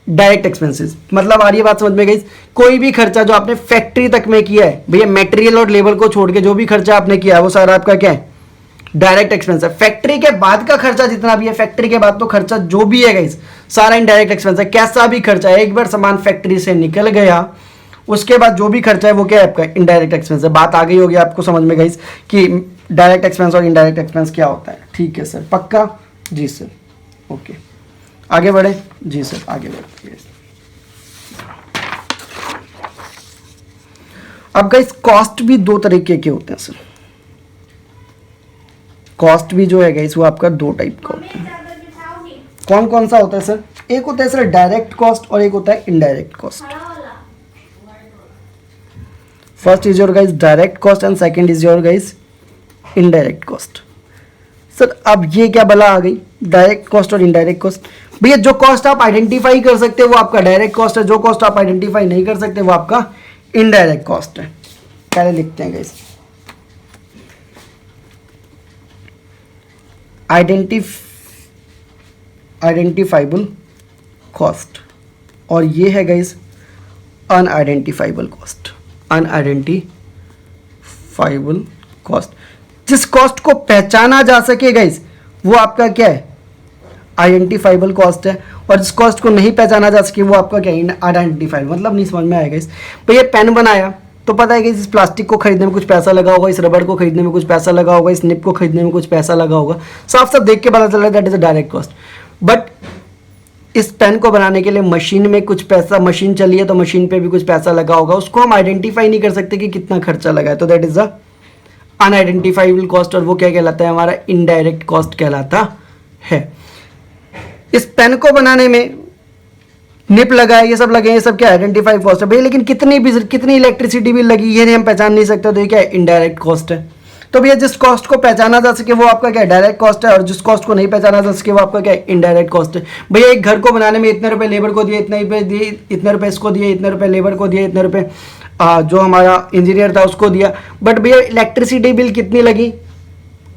direct expenses. मतलब आ रही है बात समझ में गई, कोई भी खर्चा जो आपने फैक्ट्री तक में किया है भैया, मटेरियल और लेबर को छोड़ के जो भी खर्चा आपने किया है वो सारा आपका क्या है, डायरेक्ट एक्सपेंस है। फैक्ट्री के बाद का खर्चा जितना भी है, फैक्ट्री के बाद तो खर्चा जो भी है गाइस सारा इनडायरेक्ट एक्सपेंस है। कैसा भी खर्चा है, एक बार सामान फैक्ट्री से निकल गया उसके बाद जो भी खर्चा है वो क्या है आपका इनडायरेक्ट एक्सपेंस है। बात आ गई होगी आपको समझ में गाइस कि डायरेक्ट एक्सपेंस और इनडायरेक्ट एक्सपेंस क्या होता है। ठीक है सर, पक्का? जी सर, ओके आगे बढ़े। जी सर आगे बढ़े। अब गाइस कॉस्ट भी दो तरीके के होते हैं सर, कॉस्ट भी जो है गाइस वो आपका दो टाइप का होता है। कौन कौन सा होता है सर? एक होता है सर डायरेक्ट कॉस्ट और एक होता है indirect cost. First is your guys direct cost and second is your guys indirect cost. Sir अब ये क्या बला आ गई, डायरेक्ट कॉस्ट और इनडायरेक्ट कॉस्ट। भैया जो कॉस्ट आप आइडेंटिफाई कर सकते हो वो आपका डायरेक्ट कॉस्ट है, जो कॉस्ट आप आइडेंटिफाई नहीं कर सकते वो आपका इनडायरेक्ट कॉस्ट है। पहले लिखते हैं गाइस, आइडेंटिफाइबल कॉस्ट और ये है गाइस अनआइडेंटिफाइबल कॉस्ट। अनआइडेंटिफाइबल कॉस्ट, जिस कॉस्ट को पहचाना जा सके गाइस वो आपका क्या है, आइडेंटिफाइबल कॉस्ट है, और जिस कॉस्ट को नहीं पहचाना जा सके वो आपका क्या है, अनआइडेंटिफाइबल। मतलब नहीं समझ में आएगा इस भैया पेन बनाया तो पता है कि इस प्लास्टिक को खरीदने में कुछ पैसा लगा होगा, इस रबड़ को खरीदने में कुछ पैसा लगा होगा, इस निप को खरीदने में कुछ पैसा लगा होगा, साफ साफ देख के पता चल रहा है that is a direct cost. But इस पेन को बनाने के लिए मशीन में कुछ पैसा, मशीन चली है तो मशीन पे भी कुछ पैसा लगा होगा, उसको हम आइडेंटिफाई नहीं कर सकते कि कितना खर्चा लगा है, तो दैट इज अ अनआइडेंटिफाइबल कॉस्ट, और वो क्या कहलाता है, हमारा इनडायरेक्ट कॉस्ट कहलाता है। इस पेन को बनाने में निप लगा है, ये सब लगे, ये सब क्या आइडेंटिफाई कॉस्ट है भैया, लेकिन कितनी इलेक्ट्रिसिटी बिल लगी ये नहीं हम पहचान नहीं सकते, तो ये क्या है, इनडायरेक्ट कॉस्ट है। तो भैया जिस कॉस्ट को पहचाना जा सके वो आपका क्या है, डायरेक्ट कॉस्ट है, और जिस कॉस्ट को नहीं पहचाना जा सके वो आपका क्या है, इनडायरेक्ट कॉस्ट है। भैया एक घर को बनाने में इतने रुपए लेबर को दिए, इतने रुपए दिए, इतने रुपए इसको दिए, इतने रुपए लेबर को दिए, इतने रुपए जो हमारा इंजीनियर था उसको दिया, बट भैया इलेक्ट्रिसिटी बिल कितनी लगी,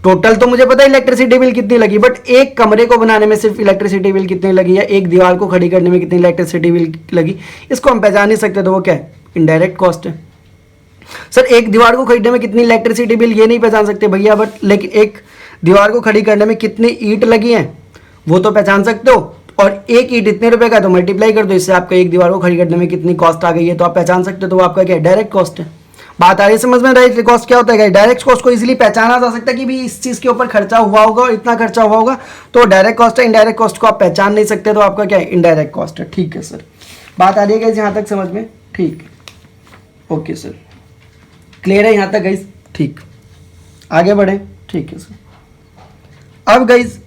टोटल तो मुझे पता है इलेक्ट्रिसिटी बिल कितनी लगी, बट एक कमरे को बनाने में सिर्फ इलेक्ट्रिसिटी बिल कितनी लगी, या एक दीवार को खड़ी करने में कितनी इलेक्ट्रिसिटी बिल लगी, इसको हम पहचान नहीं सकते, तो वो क्या है, इनडायरेक्ट कॉस्ट है। सर एक दीवार को खरीदने में कितनी इलेक्ट्रिसिटी बिल ये नहीं पहचान सकते भैया, बट लेकिन एक दीवार को खड़ी करने में कितनी ईंट लगी हैं वो तो पहचान सकते हो, और एक ईंट इतने रुपए का तो मल्टीप्लाई कर दो, इससे आपका एक दीवार को खड़ी करने में कितनी कॉस्ट आ गई है तो आप पहचान सकते हो, तो वो आपका क्या है, डायरेक्ट कॉस्ट है। बात आ रही है समझ में? डायरेक्ट कॉस्ट क्या होता है, डायरेक्ट कॉस्ट को इजीली पहचाना जा सकता है कि भी इस चीज के ऊपर खर्चा हुआ होगा और इतना खर्चा हुआ होगा, तो डायरेक्ट कॉस्ट है। इनडायरेक्ट कॉस्ट को आप पहचान नहीं सकते तो आपका क्या है, इनडायरेक्ट कॉस्ट है। ठीक है सर, बात आ रही है यहाँ तक समझ में? ठीक, ओके सर, क्लियर है यहाँ तक गाइस? ठीक, आगे बढ़े। ठीक है सर, अब गाइस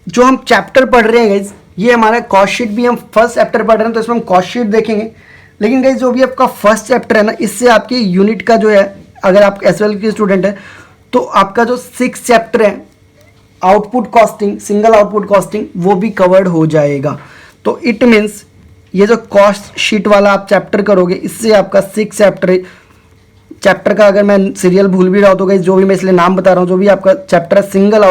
जो हम चैप्टर पढ़ रहे हैं गाइस, ये हमारा कॉस्ट शीट भी हम फर्स्ट चैप्टर पढ़ रहे हैं तो इसमें हम कॉस्ट शीट देखेंगे, लेकिन गाइस जो भी आपका फर्स्ट चैप्टर है ना, इससे आपकी यूनिट का जो है, अगर आप एसएल के स्टूडेंट है तो आपका जो 6 चैप्टर है output costing, single output costing, वो भी कवर्ड हो जाएगा। तो इट मीन्स ये जो कॉस्ट शीट वाला आप चैप्टर करोगे, इससे आपका 6 चैप्टर का, अगर मैं सीरियल भूल भी रहा हूँ तो गाइस जो भी मैं इसलिए नाम बता रहा हूँ, जो भी आपका चैप्टर है सिंगल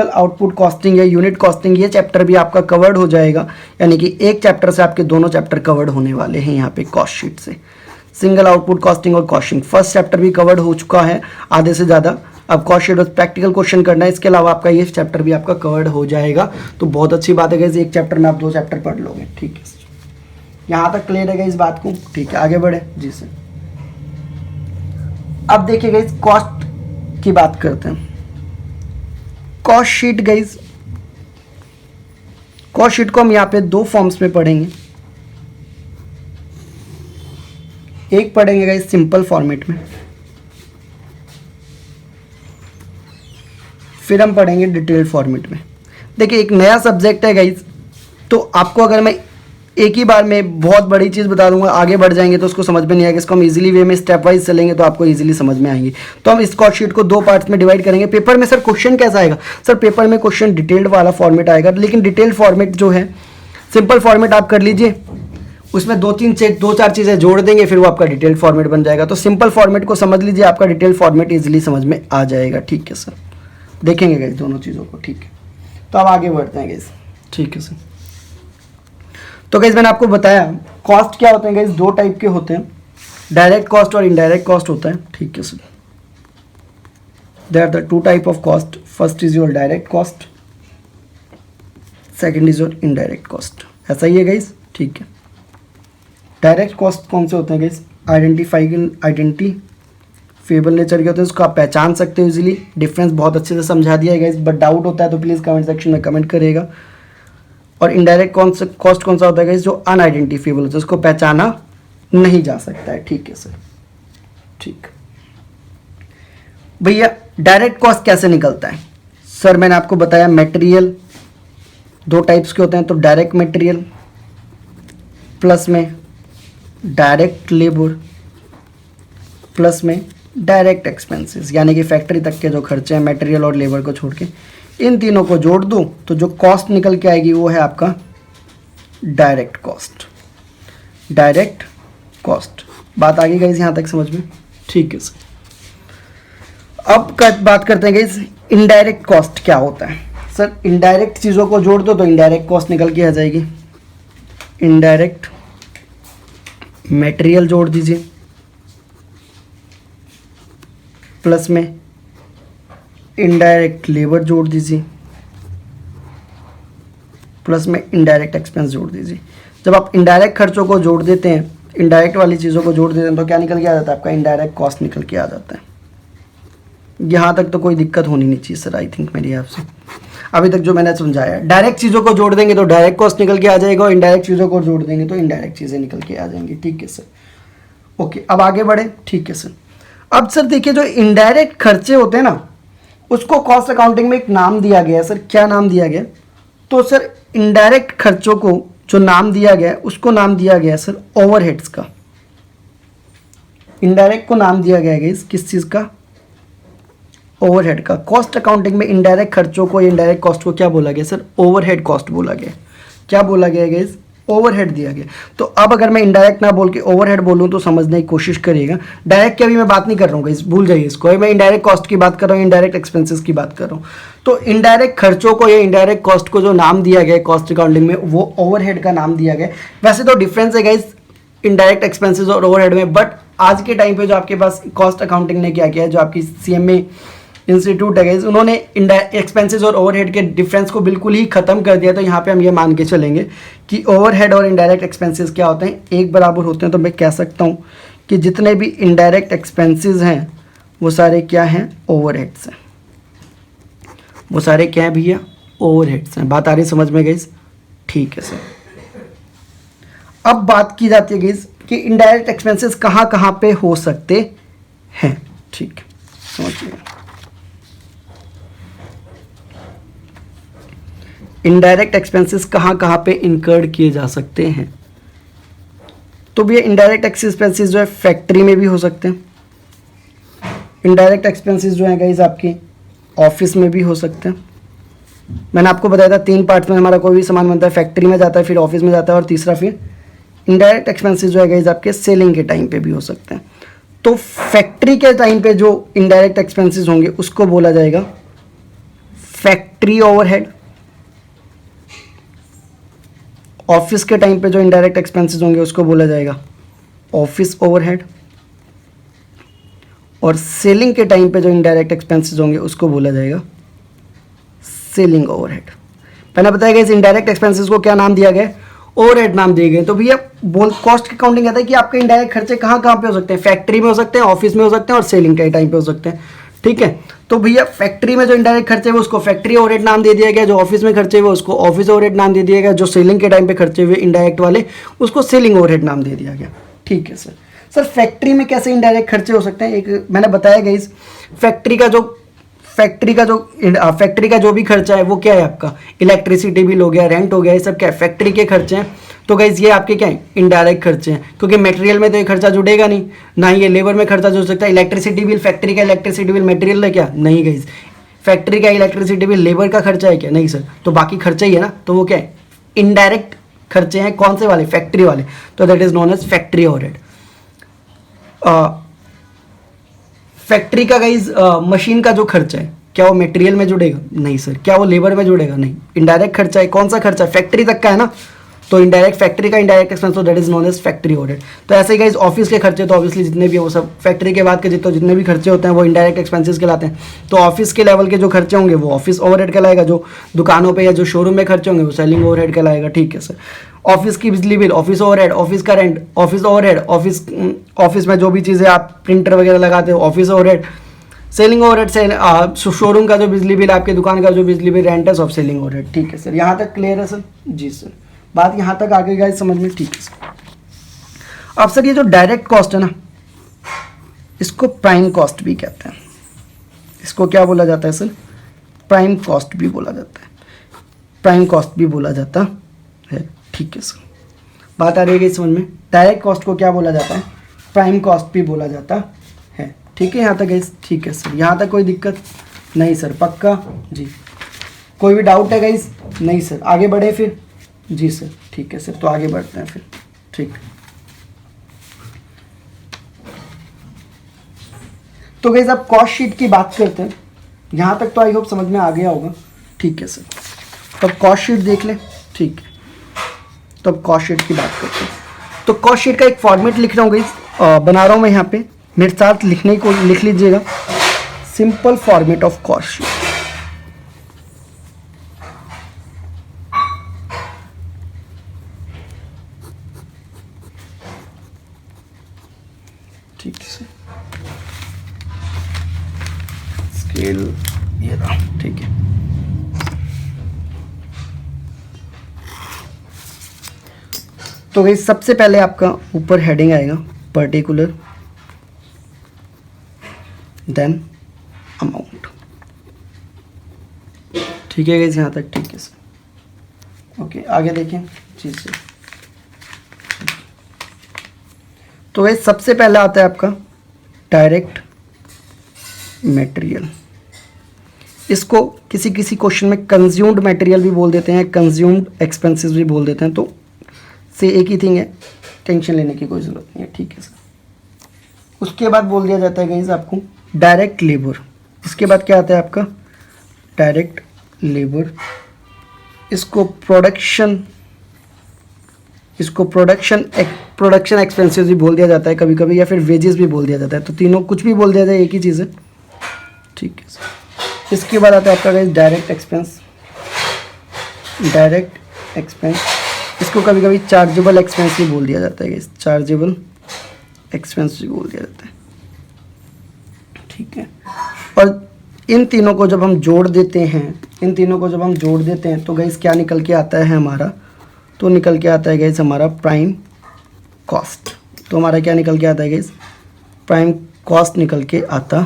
आउटपुट कॉस्टिंग या यूनिट कॉस्टिंग, ये चैप्टर भी आपका कवर्ड हो जाएगा। यानी कि एक चैप्टर से आपके दोनों चैप्टर कवर्ड होने वाले हैं यहाँ पे कॉस्ट शीट से। सिंगल आउटपुट कॉस्टिंग और कॉस्टिंग फर्स्ट चैप्टर भी कवर्ड हो चुका है आधे से ज़्यादा। अब कॉस्ट शीट और प्रैक्टिकल क्वेश्चन करना है, इसके अलावा आपका ये चैप्टर भी आपका कवर्ड हो जाएगा। तो बहुत अच्छी बात है गाइस, एक चैप्टर में आप 2 चैप्टर पढ़ लोगे। ठीक है, यहाँ तक क्लियर है इस बात को? ठीक है, आगे बढ़े। जी सर, अब देखिए गाइस कॉस्ट की बात करते हैं। Cost sheet guys, cost sheet को हम यहाँ पे 2 फॉर्म्स में पढ़ेंगे। एक पढ़ेंगे गाइस सिंपल फॉर्मेट में, फिर हम पढ़ेंगे डिटेल्ड फॉर्मेट में। देखिए एक नया सब्जेक्ट है गाइस, तो आपको अगर मैं एक ही बार में बहुत बड़ी चीज़ बता दूंगा, आगे बढ़ जाएंगे तो उसको समझ में नहीं आएगा। इसको हम इजीली वे में स्टेप वाइज चलेंगे तो आपको इजीली समझ में आएंगे। तो हम इस कॉस्ट शीट को दो पार्ट्स में डिवाइड करेंगे। पेपर में सर क्वेश्चन कैसा आएगा? सर पेपर में क्वेश्चन डिटेल्ड वाला फॉर्मेट आएगा, लेकिन डिटेल्ड फॉर्मेट जो है, सिंपल फॉर्मेट आप कर लीजिए, उसमें दो चार चीज़ें जोड़ देंगे, फिर वो आपका डिटेल्ड फॉर्मेट बन जाएगा। तो सिंपल फॉर्मेट को समझ लीजिए, आपका डिटेल्ड फॉर्मेट इजीली समझ में आ जाएगा। ठीक है सर, देखेंगे गाइस दोनों चीज़ों को। ठीक है, तो अब आगे बढ़ते हैं गाइस। ठीक है सर, तो गाइस मैंने आपको बताया कॉस्ट क्या होते हैं गाइस, दो टाइप के होते हैं, डायरेक्ट कॉस्ट और इनडायरेक्ट कॉस्ट होता है। ठीक है sir, there are the two type of cost, first is your direct cost, second is your indirect cost. ऐसा ही है गाइस। ठीक है, डायरेक्ट कॉस्ट कौन से होते हैं गाइस? आइडेंटिफाइबल नेचर के होते हैं, उसको आप पहचान सकते हो इजीली। डिफरेंस बहुत अच्छे से समझा दिया है गाइस, बट डाउट होता है तो प्लीज़ कमेंट सेक्शन में कमेंट करिएगा। और इनडायरेक्ट कॉस्ट कौन सा होता है गाइस? जो अनआइडेंटिफाइबल होता है, उसको पहचाना नहीं जा सकता है। ठीक है सर, ठीक भैया। डायरेक्ट कॉस्ट कैसे निकलता है? सर मैंने आपको बताया मटेरियल दो टाइप्स के होते हैं, तो डायरेक्ट मटेरियल प्लस में डायरेक्ट लेबर प्लस में डायरेक्ट एक्सपेंसेस, यानी कि फैक्ट्री तक के जो खर्चे हैं मटेरियल और लेबर को छोड़ के, इन तीनों को जोड़ दूं तो जो कॉस्ट निकल के आएगी वो है आपका डायरेक्ट कॉस्ट। डायरेक्ट कॉस्ट, बात आ गई गाइस यहाँ तक समझ में? ठीक है सर, अब बात करते हैं गाइस इनडायरेक्ट कॉस्ट क्या होता है। सर इनडायरेक्ट चीज़ों को जोड़ दो तो इनडायरेक्ट कॉस्ट निकल के आ जाएगी। इनडायरेक्ट मटेरियल जोड़ दीजिए प्लस में इनडायरेक्ट लेबर जोड़ दीजिए प्लस में इनडायरेक्ट एक्सपेंस जोड़ दीजिए। जब आप इनडायरेक्ट खर्चों को जोड़ देते हैं, इनडायरेक्ट वाली चीज़ों को जोड़ देते हैं, तो क्या निकल के आ जाता है? आपका इनडायरेक्ट कॉस्ट निकल के आ जाता है। यहाँ तक तो कोई दिक्कत होनी नहीं चाहिए सर, आई थिंक मेरी आपसे अभी तक जो मैंने समझाया। डायरेक्ट चीज़ों को जोड़ देंगे तो डायरेक्ट कॉस्ट निकल के आ जाएगा, और इनडायरेक्ट चीज़ों को जोड़ देंगे तो इनडायरेक्ट चीज़ें निकल के आ जाएंगी। ठीक है सर, ओके, अब आगे बढ़े। ठीक है सर, अब सर देखिए जो इनडायरेक्ट खर्चे होते हैं ना, उसको कॉस्ट अकाउंटिंग में एक नाम दिया गया है। सर क्या नाम दिया गया? तो सर इनडायरेक्ट खर्चों को जो नाम दिया गया है उसको नाम दिया गया है सर ओवरहेड्स का। इनडायरेक्ट को नाम दिया गया है किस चीज़ का? ओवरहेड का। कॉस्ट अकाउंटिंग में इनडायरेक्ट खर्चों को, इनडायरेक्ट कॉस्ट को क्या बोला गया सर? ओवरहेड कॉस्ट बोला गया। क्या बोला गया गाइस? ओवरहेड दिया गया। तो अब अगर मैं इनडायरेक्ट ना बोल के ओवरहेड बोलूं तो समझने की कोशिश करिएगा। डायरेक्ट की अभी मैं बात नहीं कर रहा हूँ गाइस, भूल जाइए इसको। मैं इनडायरेक्ट कॉस्ट की बात कर रहा हूँ, इनडायरेक्ट एक्सपेंसेस की बात कर रहा हूँ। तो इनडायरेक्ट खर्चों को या इनडायरेक्ट कॉस्ट को जो नाम दिया गया कॉस्ट अकाउंटिंग में, वो ओवरहेड का नाम दिया गया। वैसे तो डिफरेंस है गाइस इनडायरेक्ट एक्सपेंसेस और ओवरहेड में, बट आज के टाइम पे जो आपके पास कॉस्ट अकाउंटिंग ने क्या किया है, जो आपकी CMA इंस्टीट्यूट है गाइस, उन्होंने एक्सपेंसेस और ओवरहेड के डिफरेंस को बिल्कुल ही खत्म कर दिया। तो यहाँ पे हम ये मान के चलेंगे कि ओवरहेड और इनडायरेक्ट एक्सपेंसेस क्या होते हैं? एक बराबर होते हैं। तो मैं कह सकता हूँ कि जितने भी इनडायरेक्ट एक्सपेंसेस हैं वो सारे क्या हैं? ओवरहेड्स हैं। वो सारे क्या हैं भैया? ओवरहेड्स हैं। बात आ रही समझ में गाइस? ठीक है सर, अब बात की जाती है गाइस कि इनडायरेक्ट एक्सपेंसेस कहाँ कहाँ पे हो सकते हैं। ठीक है, समझ लिया। इनडायरेक्ट एक्सपेंसेस कहाँ कहाँ पे इनकर्ड किए जा सकते हैं? तो भैया इनडायरेक्ट एक्सपेंसेस जो है फैक्ट्री में भी हो सकते हैं। इनडायरेक्ट एक्सपेंसेस जो है गाइस आपके ऑफिस में भी हो सकते हैं। मैंने आपको बताया था 3 पार्ट्स में हमारा कोई भी सामान बनता है, फैक्ट्री में जाता है, फिर ऑफिस में जाता है, और तीसरा फिर इनडायरेक्ट एक्सपेंसेस जो है गाइस आपके सेलिंग के टाइम पे भी हो सकते हैं। तो फैक्ट्री के टाइम पे जो इनडायरेक्ट एक्सपेंसेस होंगे उसको बोला जाएगा फैक्ट्री ओवरहेड। ऑफिस के टाइम पे जो इनडायरेक्ट एक्सपेंसेस होंगे उसको बोला जाएगा ऑफिस ओवरहेड, और सेलिंग के टाइम पे जो इनडायरेक्ट एक्सपेंसेस होंगे उसको बोला जाएगा सेलिंग ओवरहेड। मैंने बताया गया इस इनडायरेक्ट एक्सपेंसेस को क्या नाम दिया गया? ओवरहेड नाम दिए गए। तो भैया कॉस्ट की काउंटिंग कहता है कि आपके इनडायरेक्ट खर्चे कहाँ कहाँ पे हो सकते हैं? फैक्ट्री में हो सकते हैं, ऑफिस में हो सकते हैं, और सेलिंग के टाइम पे हो सकते हैं। ठीक है, तो भैया फैक्ट्री में जो इनडायरेक्ट खर्चे हुए उसको फैक्ट्री ओवरहेड नाम दे दिया गया, जो ऑफिस में खर्चे हुए उसको ऑफिस ओवरहेड नाम दे दिया गया, जो सेलिंग के टाइम पे खर्चे हुए इनडायरेक्ट वाले उसको सेलिंग ओवरहेड नाम दे दिया गया। ठीक है सर, सर फैक्ट्री में कैसे इनडायरेक्ट खर्चे हो सकते हैं? एक मैंने बताया गाइस, फैक्ट्री का जो भी खर्चा है वो क्या है आपका, इलेक्ट्रिसिटी बिल हो गया, रेंट हो गया, ये सब क्या है, फैक्ट्री के खर्चे हैं। तो गाइस ये आपके क्या है, इनडायरेक्ट खर्चे हैं, क्योंकि मटेरियल में तो ये खर्चा जुड़ेगा नहीं, ना ही ये लेबर में खर्चा जुड़ सकता है। इलेक्ट्रिसिटी बिल, फैक्ट्री का इलेक्ट्रिसिटी बिल मटेरियल है क्या? नहीं गाइस। फैक्ट्री का इलेक्ट्रिसिटी बिल लेबर का खर्चा है क्या? नहीं सर। तो बाकी खर्चा ही है ना, तो वो क्या है, इनडायरेक्ट खर्चे हैं। कौन से वाले? फैक्ट्री वाले। तो that is known as factory overhead. Factory का गाइज मशीन का जो खर्चा है, क्या वो मटेरियल में जुड़ेगा? नहीं सर। क्या वो लेबर में जुड़ेगा? नहीं। इनडायरेक्ट खर्चा है। कौन सा खर्चा? फैक्ट्री तक का है ना, तो इनडायरेक्ट फैक्ट्री का इनडायरेक्ट एक्सपेंस, तो that is known as factory overhead. तो ऐसे ही गाइज ऑफिस के खर्चे, तो ऑब्वियसली जितने भी है वो सब फैक्ट्री के बाद के जितने भी खर्चे होते हैं वो इनडायरेक्ट एक्सपेंसेस कहलाते हैं। तो ऑफिस के लेवल के जो खर्चे होंगे वो ऑफिस ओवरहेड कहलाएगा, जो दुकानों पे या जो शोरूम में खर्चे होंगे वो सेलिंग ओवरहेड कहलाएगा। ठीक है सर। ऑफिस की बिजली बिल, ऑफिस ओवरहेड, ऑफिस का रेंट, ऑफिस ओवरहेड, ऑफिस में जो भी चीज़ें आप प्रिंटर वगैरह लगाते हो, ऑफिस ओवरहेड। सेलिंग ओवरहेड से शोरूम का जो बिजली बिल, आपके दुकान का जो बिजली बिल, रेंट है, सब सेलिंग ओवरहेड। ठीक है सर, यहाँ तक क्लियर है सर? जी सर, बात यहाँ तक आगे गाइस समझ में? ठीक है सर। अब सर ये जो डायरेक्ट कॉस्ट है ना, इसको प्राइम कॉस्ट भी कहते हैं। इसको क्या बोला जाता है सर? प्राइम कॉस्ट भी बोला जाता है, प्राइम कॉस्ट भी बोला जाता है। ठीक है सर, बात आ रही है समझ में? डायरेक्ट कॉस्ट को क्या बोला जाता है? प्राइम कॉस्ट भी बोला जाता है। ठीक है यहाँ तक गाइस? ठीक है सर, यहाँ तक कोई दिक्कत नहीं सर? पक्का जी? कोई भी डाउट है गाइस? नहीं सर, आगे बढ़े फिर? जी सर, ठीक है सर, तो आगे बढ़ते हैं फिर। ठीक, तो गाइस अब कॉस्ट शीट की बात करते हैं। यहाँ तक तो आई होप समझ में आ गया होगा। ठीक है सर, तो अब कॉस्ट शीट देख लें। ठीक है, तो अब कॉस्ट शीट की बात करते हैं। तो कॉस्ट शीट का एक फॉर्मेट लिख रहा हूँ गाइस, बना रहा हूँ मैं यहाँ पे, मेरे साथ लिखने को लिख लीजिएगा। Simple format of cost sheet. ठीक है सर, स्केल ये रहा। ठीक है, तो गाइस सबसे पहले आपका ऊपर हेडिंग आएगा पर्टिकुलर, देन अमाउंट। ठीक है गाइस, यहाँ तक ठीक है सर? ओके, आगे देखें। जी सर, तो गाइस सबसे पहले आता है आपका डायरेक्ट मटेरियल। इसको किसी किसी क्वेश्चन में कंज्यूम्ड मटेरियल भी बोल देते हैं, कंज्यूम्ड एक्सपेंसेस भी बोल देते हैं, तो से एक ही थिंग है, टेंशन लेने की कोई ज़रूरत नहीं है। ठीक है सर। उसके बाद बोल दिया जाता है गाइस आपको डायरेक्ट लेबर। इसके बाद क्या आता है आपका डायरेक्ट लेबर। इसको प्रोडक्शन एक्सपेंसेस भी बोल दिया जाता है कभी कभी, या फिर वेजेस भी बोल दिया जाता है। तो तीनों कुछ भी बोल दिया जाए, एक ही चीज़ है। ठीक है सर। इसके बाद आता है आपका guys direct expense. Direct expense, इसको कभी कभी चार्जेबल एक्सपेंस भी बोल दिया जाता है गाइस, चार्जेबल एक्सपेंस भी बोल दिया जाता है। ठीक है, और इन तीनों को जब हम जोड़ देते हैं, तो गाइस क्या निकल के आता है हमारा? तो निकल के आता है गाइस हमारा प्राइम कॉस्ट। तो हमारा क्या निकल के आता है गाइस? प्राइम कॉस्ट निकल के आता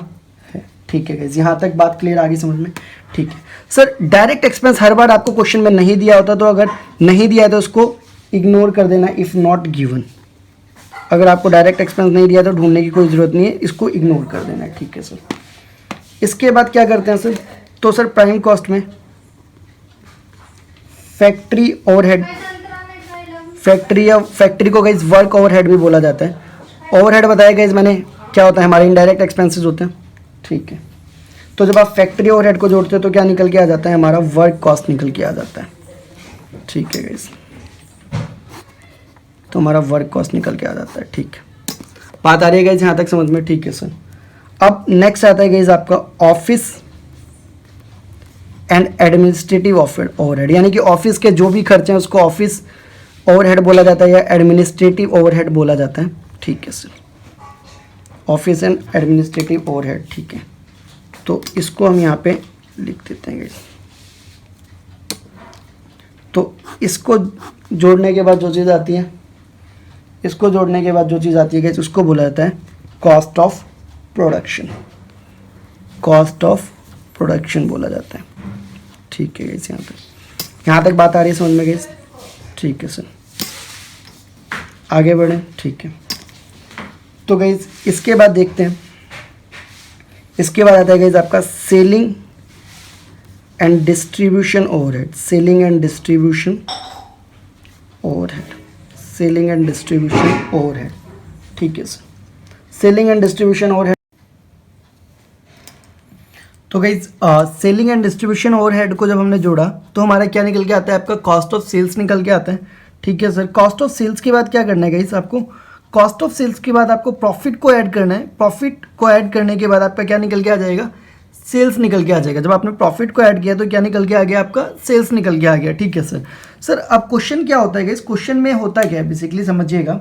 है। ठीक है गाइस, यहाँ तक बात क्लियर आ गई समझ में? ठीक है सर। डायरेक्ट एक्सपेंस हर बार आपको क्वेश्चन में नहीं दिया होता, तो अगर नहीं दिया है तो उसको इग्नोर कर देना, इफ़ नॉट गिवन। अगर आपको डायरेक्ट एक्सपेंस नहीं दिया तो ढूंढने की कोई ज़रूरत नहीं है, इसको इग्नोर कर देना है। ठीक है सर। इसके बाद क्या करते हैं सर? तो सर प्राइम कॉस्ट में फैक्ट्री ओवरहेड, फैक्ट्री को गाइस वर्क ओवरहेड भी बोला जाता है। ओवरहेड बताया गाइस मैंने, क्या होता है? हमारे इनडायरेक्ट एक्सपेंसेस होते हैं। ठीक है, तो जब आप फैक्ट्री ओवरहेड को जोड़ते हो तो क्या निकल के आ जाता है? हमारा वर्क कॉस्ट निकल के आ जाता है। ठीक है गाइस, तो हमारा वर्क कॉस्ट निकल के आ जाता है। ठीक है, बात आ रही है गाइस यहाँ तक समझ में? ठीक है सर। अब नेक्स्ट आता है गाइस आपका ऑफिस एंड एडमिनिस्ट्रेटिव ओवरहेड, यानी कि ऑफिस के जो भी खर्चे हैं उसको ऑफिस ओवरहेड बोला जाता है या एडमिनिस्ट्रेटिव ओवरहेड बोला जाता है। ठीक है sir, office and administrative overhead. ठीक है, तो इसको हम यहाँ पे लिख देते हैं गाइस। तो इसको जोड़ने के बाद जो चीज़ आती है, इसको जोड़ने के बाद जो चीज़ आती है गाइस उसको बोला जाता है cost of production, cost of production बोला जाता है। ठीक है गाइस, यहाँ तक बात आ रही है समझ में गाइस? ठीक है सर, आगे बढ़ें। ठीक है, तो गाइस इसके बाद देखते हैं, इसके बाद आता है गाइस आपका selling and distribution overhead, selling and distribution overhead, selling and distribution overhead. ठीक है sir, selling and distribution overhead. तो guys selling and distribution overhead को जब हमने जोड़ा तो हमारा क्या निकल के आता है? आपका कॉस्ट ऑफ सेल्स निकल के आता है। ठीक है सर, कॉस्ट ऑफ सेल्स के बाद क्या करना है गाइज आपको? कॉस्ट ऑफ सेल्स के बाद आपको प्रॉफिट को ऐड करना है। प्रॉफिट को ऐड करने के बाद आपका क्या निकल के आ जाएगा? सेल्स निकल के आ जाएगा। जब आपने प्रॉफिट को ऐड किया तो क्या निकल के आ गया? आपका सेल्स निकल के आ गया। ठीक है सर। सर अब क्वेश्चन क्या होता है गाइस? क्वेश्चन में होता क्या है बेसिकली समझिएगा।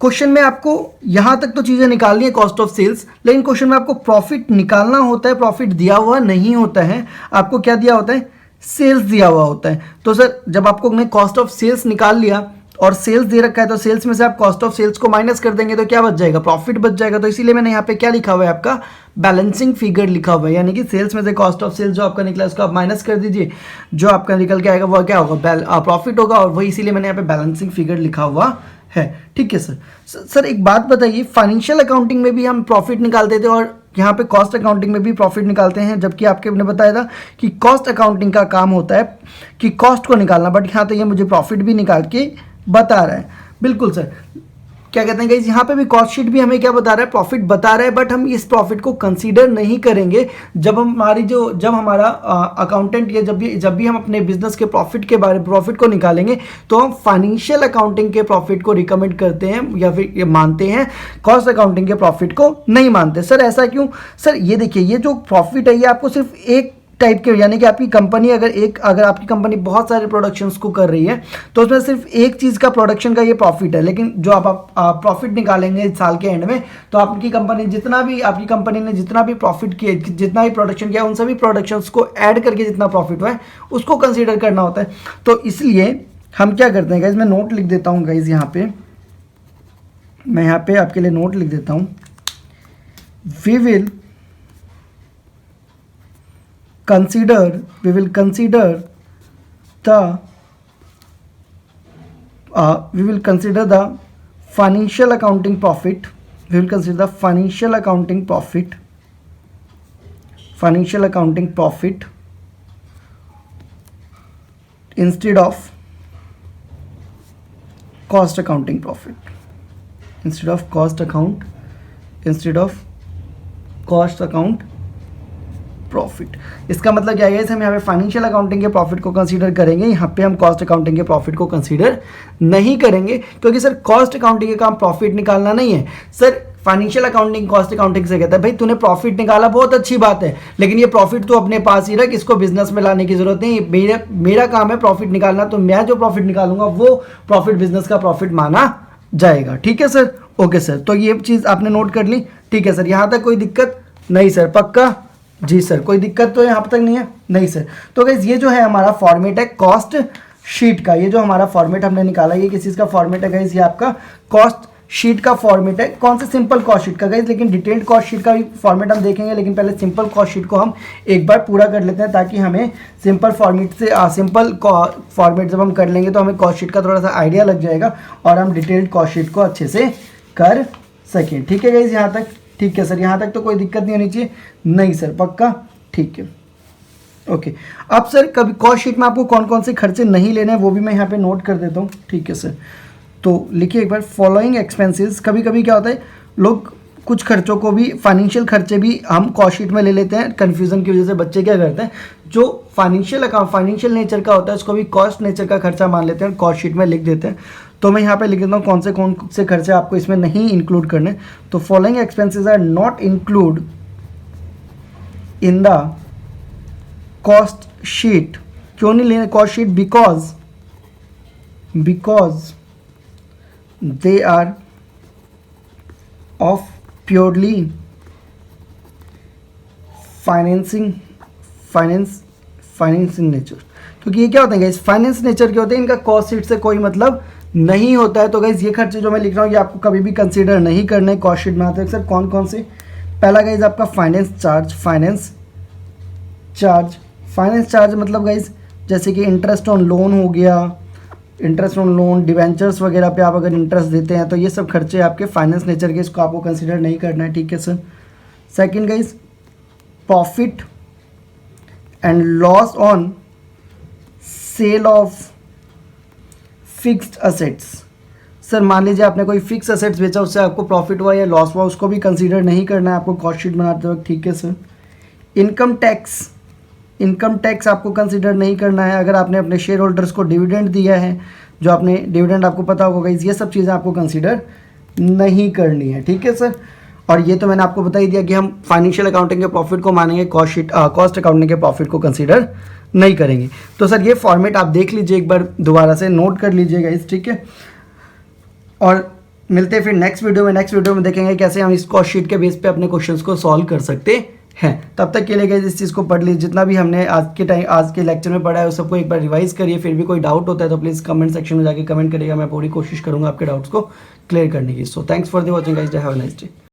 क्वेश्चन में आपको यहाँ तक तो चीज़ें निकालनी है कॉस्ट ऑफ सेल्स, लेकिन क्वेश्चन में आपको प्रॉफिट निकालना होता है। प्रॉफिट दिया हुआ नहीं होता है, आपको क्या दिया होता है? सेल्स दिया हुआ होता है। तो सर जब आपको मैं कॉस्ट ऑफ सेल्स निकाल लिया और सेल्स दे रखा है तो सेल्स में से आप कॉस्ट ऑफ सेल्स को माइनस कर देंगे तो क्या बच जाएगा? प्रॉफिट बच जाएगा। तो इसीलिए मैंने यहाँ पे क्या लिखा हुआ है? आपका बैलेंसिंग फिगर लिखा हुआ है, यानी कि सेल्स में से कॉस्ट ऑफ सेल्स जो आपका निकला उसको आप माइनस कर दीजिए, जो आपका निकल के आएगा वो क्या होगा? प्रॉफिट होगा। और वही इसीलिए मैंने यहाँ पे बैलेंसिंग फिगर लिखा हुआ है। ठीक है सर। सर एक बात बताइए, फाइनेंशियल अकाउंटिंग में भी हम प्रॉफिट निकालते थे और यहाँ पे कॉस्ट अकाउंटिंग में भी प्रॉफिट निकालते हैं, जबकि आपके ने बताया था कि कॉस्ट अकाउंटिंग का काम होता है कि कॉस्ट को निकालना, बट यहाँ तो ये मुझे प्रॉफिट भी निकाल के बता रहा है। बिल्कुल सर, क्या कहते हैं गाइस, यहाँ पे भी कॉस्ट शीट भी हमें क्या बता रहा है? प्रॉफिट बता रहा है, बट हम इस प्रॉफिट को कंसीडर नहीं करेंगे जब हमारा अकाउंटेंट या जब भी हम अपने बिजनेस के प्रॉफिट को निकालेंगे तो हम फाइनेंशियल अकाउंटिंग के प्रॉफिट को रिकमेंड करते हैं या फिर ये मानते हैं, कॉस्ट अकाउंटिंग के प्रॉफिट को नहीं मानते। सर ऐसा क्यों? सर ये देखिए, ये जो प्रॉफिट है ये आपको सिर्फ एक टाइप के, यानी कि आपकी कंपनी अगर आपकी कंपनी बहुत सारे प्रोडक्शंस को कर रही है तो उसमें सिर्फ एक चीज़ का प्रोडक्शन का ये प्रॉफिट है। लेकिन जो आप प्रॉफिट निकालेंगे इस साल के एंड में तो आपकी कंपनी ने जितना भी प्रॉफिट किया, जितना भी प्रोडक्शन किया, उन सभी प्रोडक्शंस को ऐड करके जितना प्रॉफिट हुआ है उसको कंसिडर करना होता है। तो इसलिए हम क्या करते हैं गाइज, मैं नोट लिख देता हूँ गाइज, मैं यहाँ पे आपके लिए नोट लिख देता हूँ। we will consider the financial accounting profit. We will consider the financial accounting profit instead of cost accounting profit, instead of cost account profit. इसका मतलब क्या है? हम यहाँ पे फाइनेंशियल अकाउंटिंग के प्रॉफिट को कंसीडर करेंगे, यहाँ पे हम कॉस्ट अकाउंटिंग के प्रॉफिट को कंसीडर नहीं करेंगे, क्योंकि सर कॉस्ट अकाउंटिंग का काम प्रॉफिट निकालना नहीं है। Sir financial accounting cost accounting से कहता है भाई तूने प्रॉफिट निकाला, बहुत अच्छी बात है, लेकिन ये प्रॉफिट तो अपने पास ही रख, इसको बिजनेस में लाने की जरूरत नहीं। मेरा काम है प्रॉफिट निकालना, तो मैं जो प्रॉफिट निकालूंगा वो प्रॉफिट बिजनेस का प्रॉफिट माना जाएगा। ठीक है सर, ओके सर, तो ये चीज़ आपने नोट कर ली। ठीक है सर, यहाँ तक कोई दिक्कत नहीं सर? पक्का? जी सर, कोई दिक्कत तो यहाँ तक नहीं है? नहीं सर। तो गाइस ये जो है हमारा फॉर्मेट है कॉस्ट शीट का, ये जो हमारा फॉर्मेट हमने निकाला, ये किस चीज़ का फॉर्मेट है गाइस? ये आपका कॉस्ट शीट का फॉर्मेट है। कौन से? सिंपल कॉस्ट शीट का गाइस, लेकिन डिटेल्ड कॉस्ट शीट का भी फॉर्मेट हम देखेंगे, लेकिन पहले सिंपल कॉस्ट शीट को हम एक बार पूरा कर लेते हैं, ताकि हमें सिंपल फॉर्मेट जब हम कर लेंगे तो हमें कॉस्ट शीट का थोड़ा सा आइडिया लग जाएगा और हम डिटेल्ड कॉस्ट शीट को अच्छे से कर सकें। ठीक है गाइस, यहाँ तक ठीक है सर? यहाँ तक तो कोई दिक्कत नहीं होनी चाहिए? नहीं सर, पक्का? ठीक है, ओके। अब सर कभी कॉस्ट शीट में आपको कौन कौन से खर्चे नहीं लेने हैं वो भी मैं यहाँ पे नोट कर देता हूँ। ठीक है सर, तो लिखिए एक बार, फॉलोइंग एक्सपेंसेस। कभी कभी क्या होता है, लोग कुछ खर्चों को भी, फाइनेंशियल खर्चे भी हम कॉस्ट शीट में ले लेते हैं। कन्फ्यूजन की वजह से बच्चे क्या करते हैं, जो फाइनेंशियल नेचर का होता है उसको भी कॉस्ट नेचर का खर्चा मान लेते हैं, कॉस्ट शीट में लिख देते हैं। तो मैं यहाँ पे लिख देता हूँ कौन से खर्चे आपको इसमें नहीं इंक्लूड करने। तो following expenses are not include in the cost sheet. क्यों नहीं लेने cost sheet? Because they are of purely financing nature. क्योंकि ये क्या होते हैं गाइस, फाइनेंस नेचर के होते हैं, इनका कॉस्ट शीट से कोई मतलब नहीं होता है तो गाइज ये खर्चे जो मैं लिख रहा हूँ ये आपको कभी भी कंसीडर नहीं करने कॉस्ट शीट में आते हैं। सर कौन कौन से? पहला गाइज आपका फाइनेंस चार्ज मतलब गाइज जैसे कि इंटरेस्ट ऑन लोन हो गया, इंटरेस्ट ऑन लोन, डिवेंचर्स वगैरह पे आप अगर इंटरेस्ट देते हैं तो ये सब खर्चे आपके फाइनेंस नेचर के, इसको आपको कंसीडर नहीं करना है, ठीक है sir. Second guys profit and loss on sale of fixed assets. Sir मान लीजिए आपने कोई फिक्स असेट्स बेचा, उससे आपको प्रॉफिट हुआ या लॉस हुआ, उसको भी कंसीडर नहीं करना है आपको कॉस्ट शीट बनाते वक्त, ठीक है सर। इनकम टैक्स आपको कंसीडर नहीं करना है। अगर आपने अपने शेयर होल्डर्स को डिविडेंड दिया है, जो आपने डिविडेंड आपको पता होगा, ये सब चीज़ें आपको कंसीडर नहीं करनी है, ठीक है सर। और ये तो मैंने आपको बता ही दिया कि हम फाइनेंशियल अकाउंटिंग के प्रॉफिट को मानेंगे, कॉस्ट अकाउंटिंग के प्रॉफिट को कंसीडर नहीं करेंगे। तो सर ये फॉर्मेट आप देख लीजिए, एक बार दोबारा से नोट कर लीजिएगा इस, ठीक है। और मिलते हैं फिर नेक्स्ट वीडियो में देखेंगे कैसे हम इस कॉस्ट शीट के बेस पे अपने क्वेश्चंस को सॉल्व कर सकते हैं। तब तक के लिए गाइस इस चीज़ को पढ़ लीजिए, जितना भी हमने आज के लेक्चर में पढ़ा है उस सबको एक बार रिवाइज करिए। फिर भी कोई डाउट होता है तो प्लीज़ कमेंट सेक्शन में जाके कमेंट करिएगा, मैं पूरी कोशिश करूँगा आपके डाउट्स को क्लियर करने की। So thanks for the watching guys, have a nice day.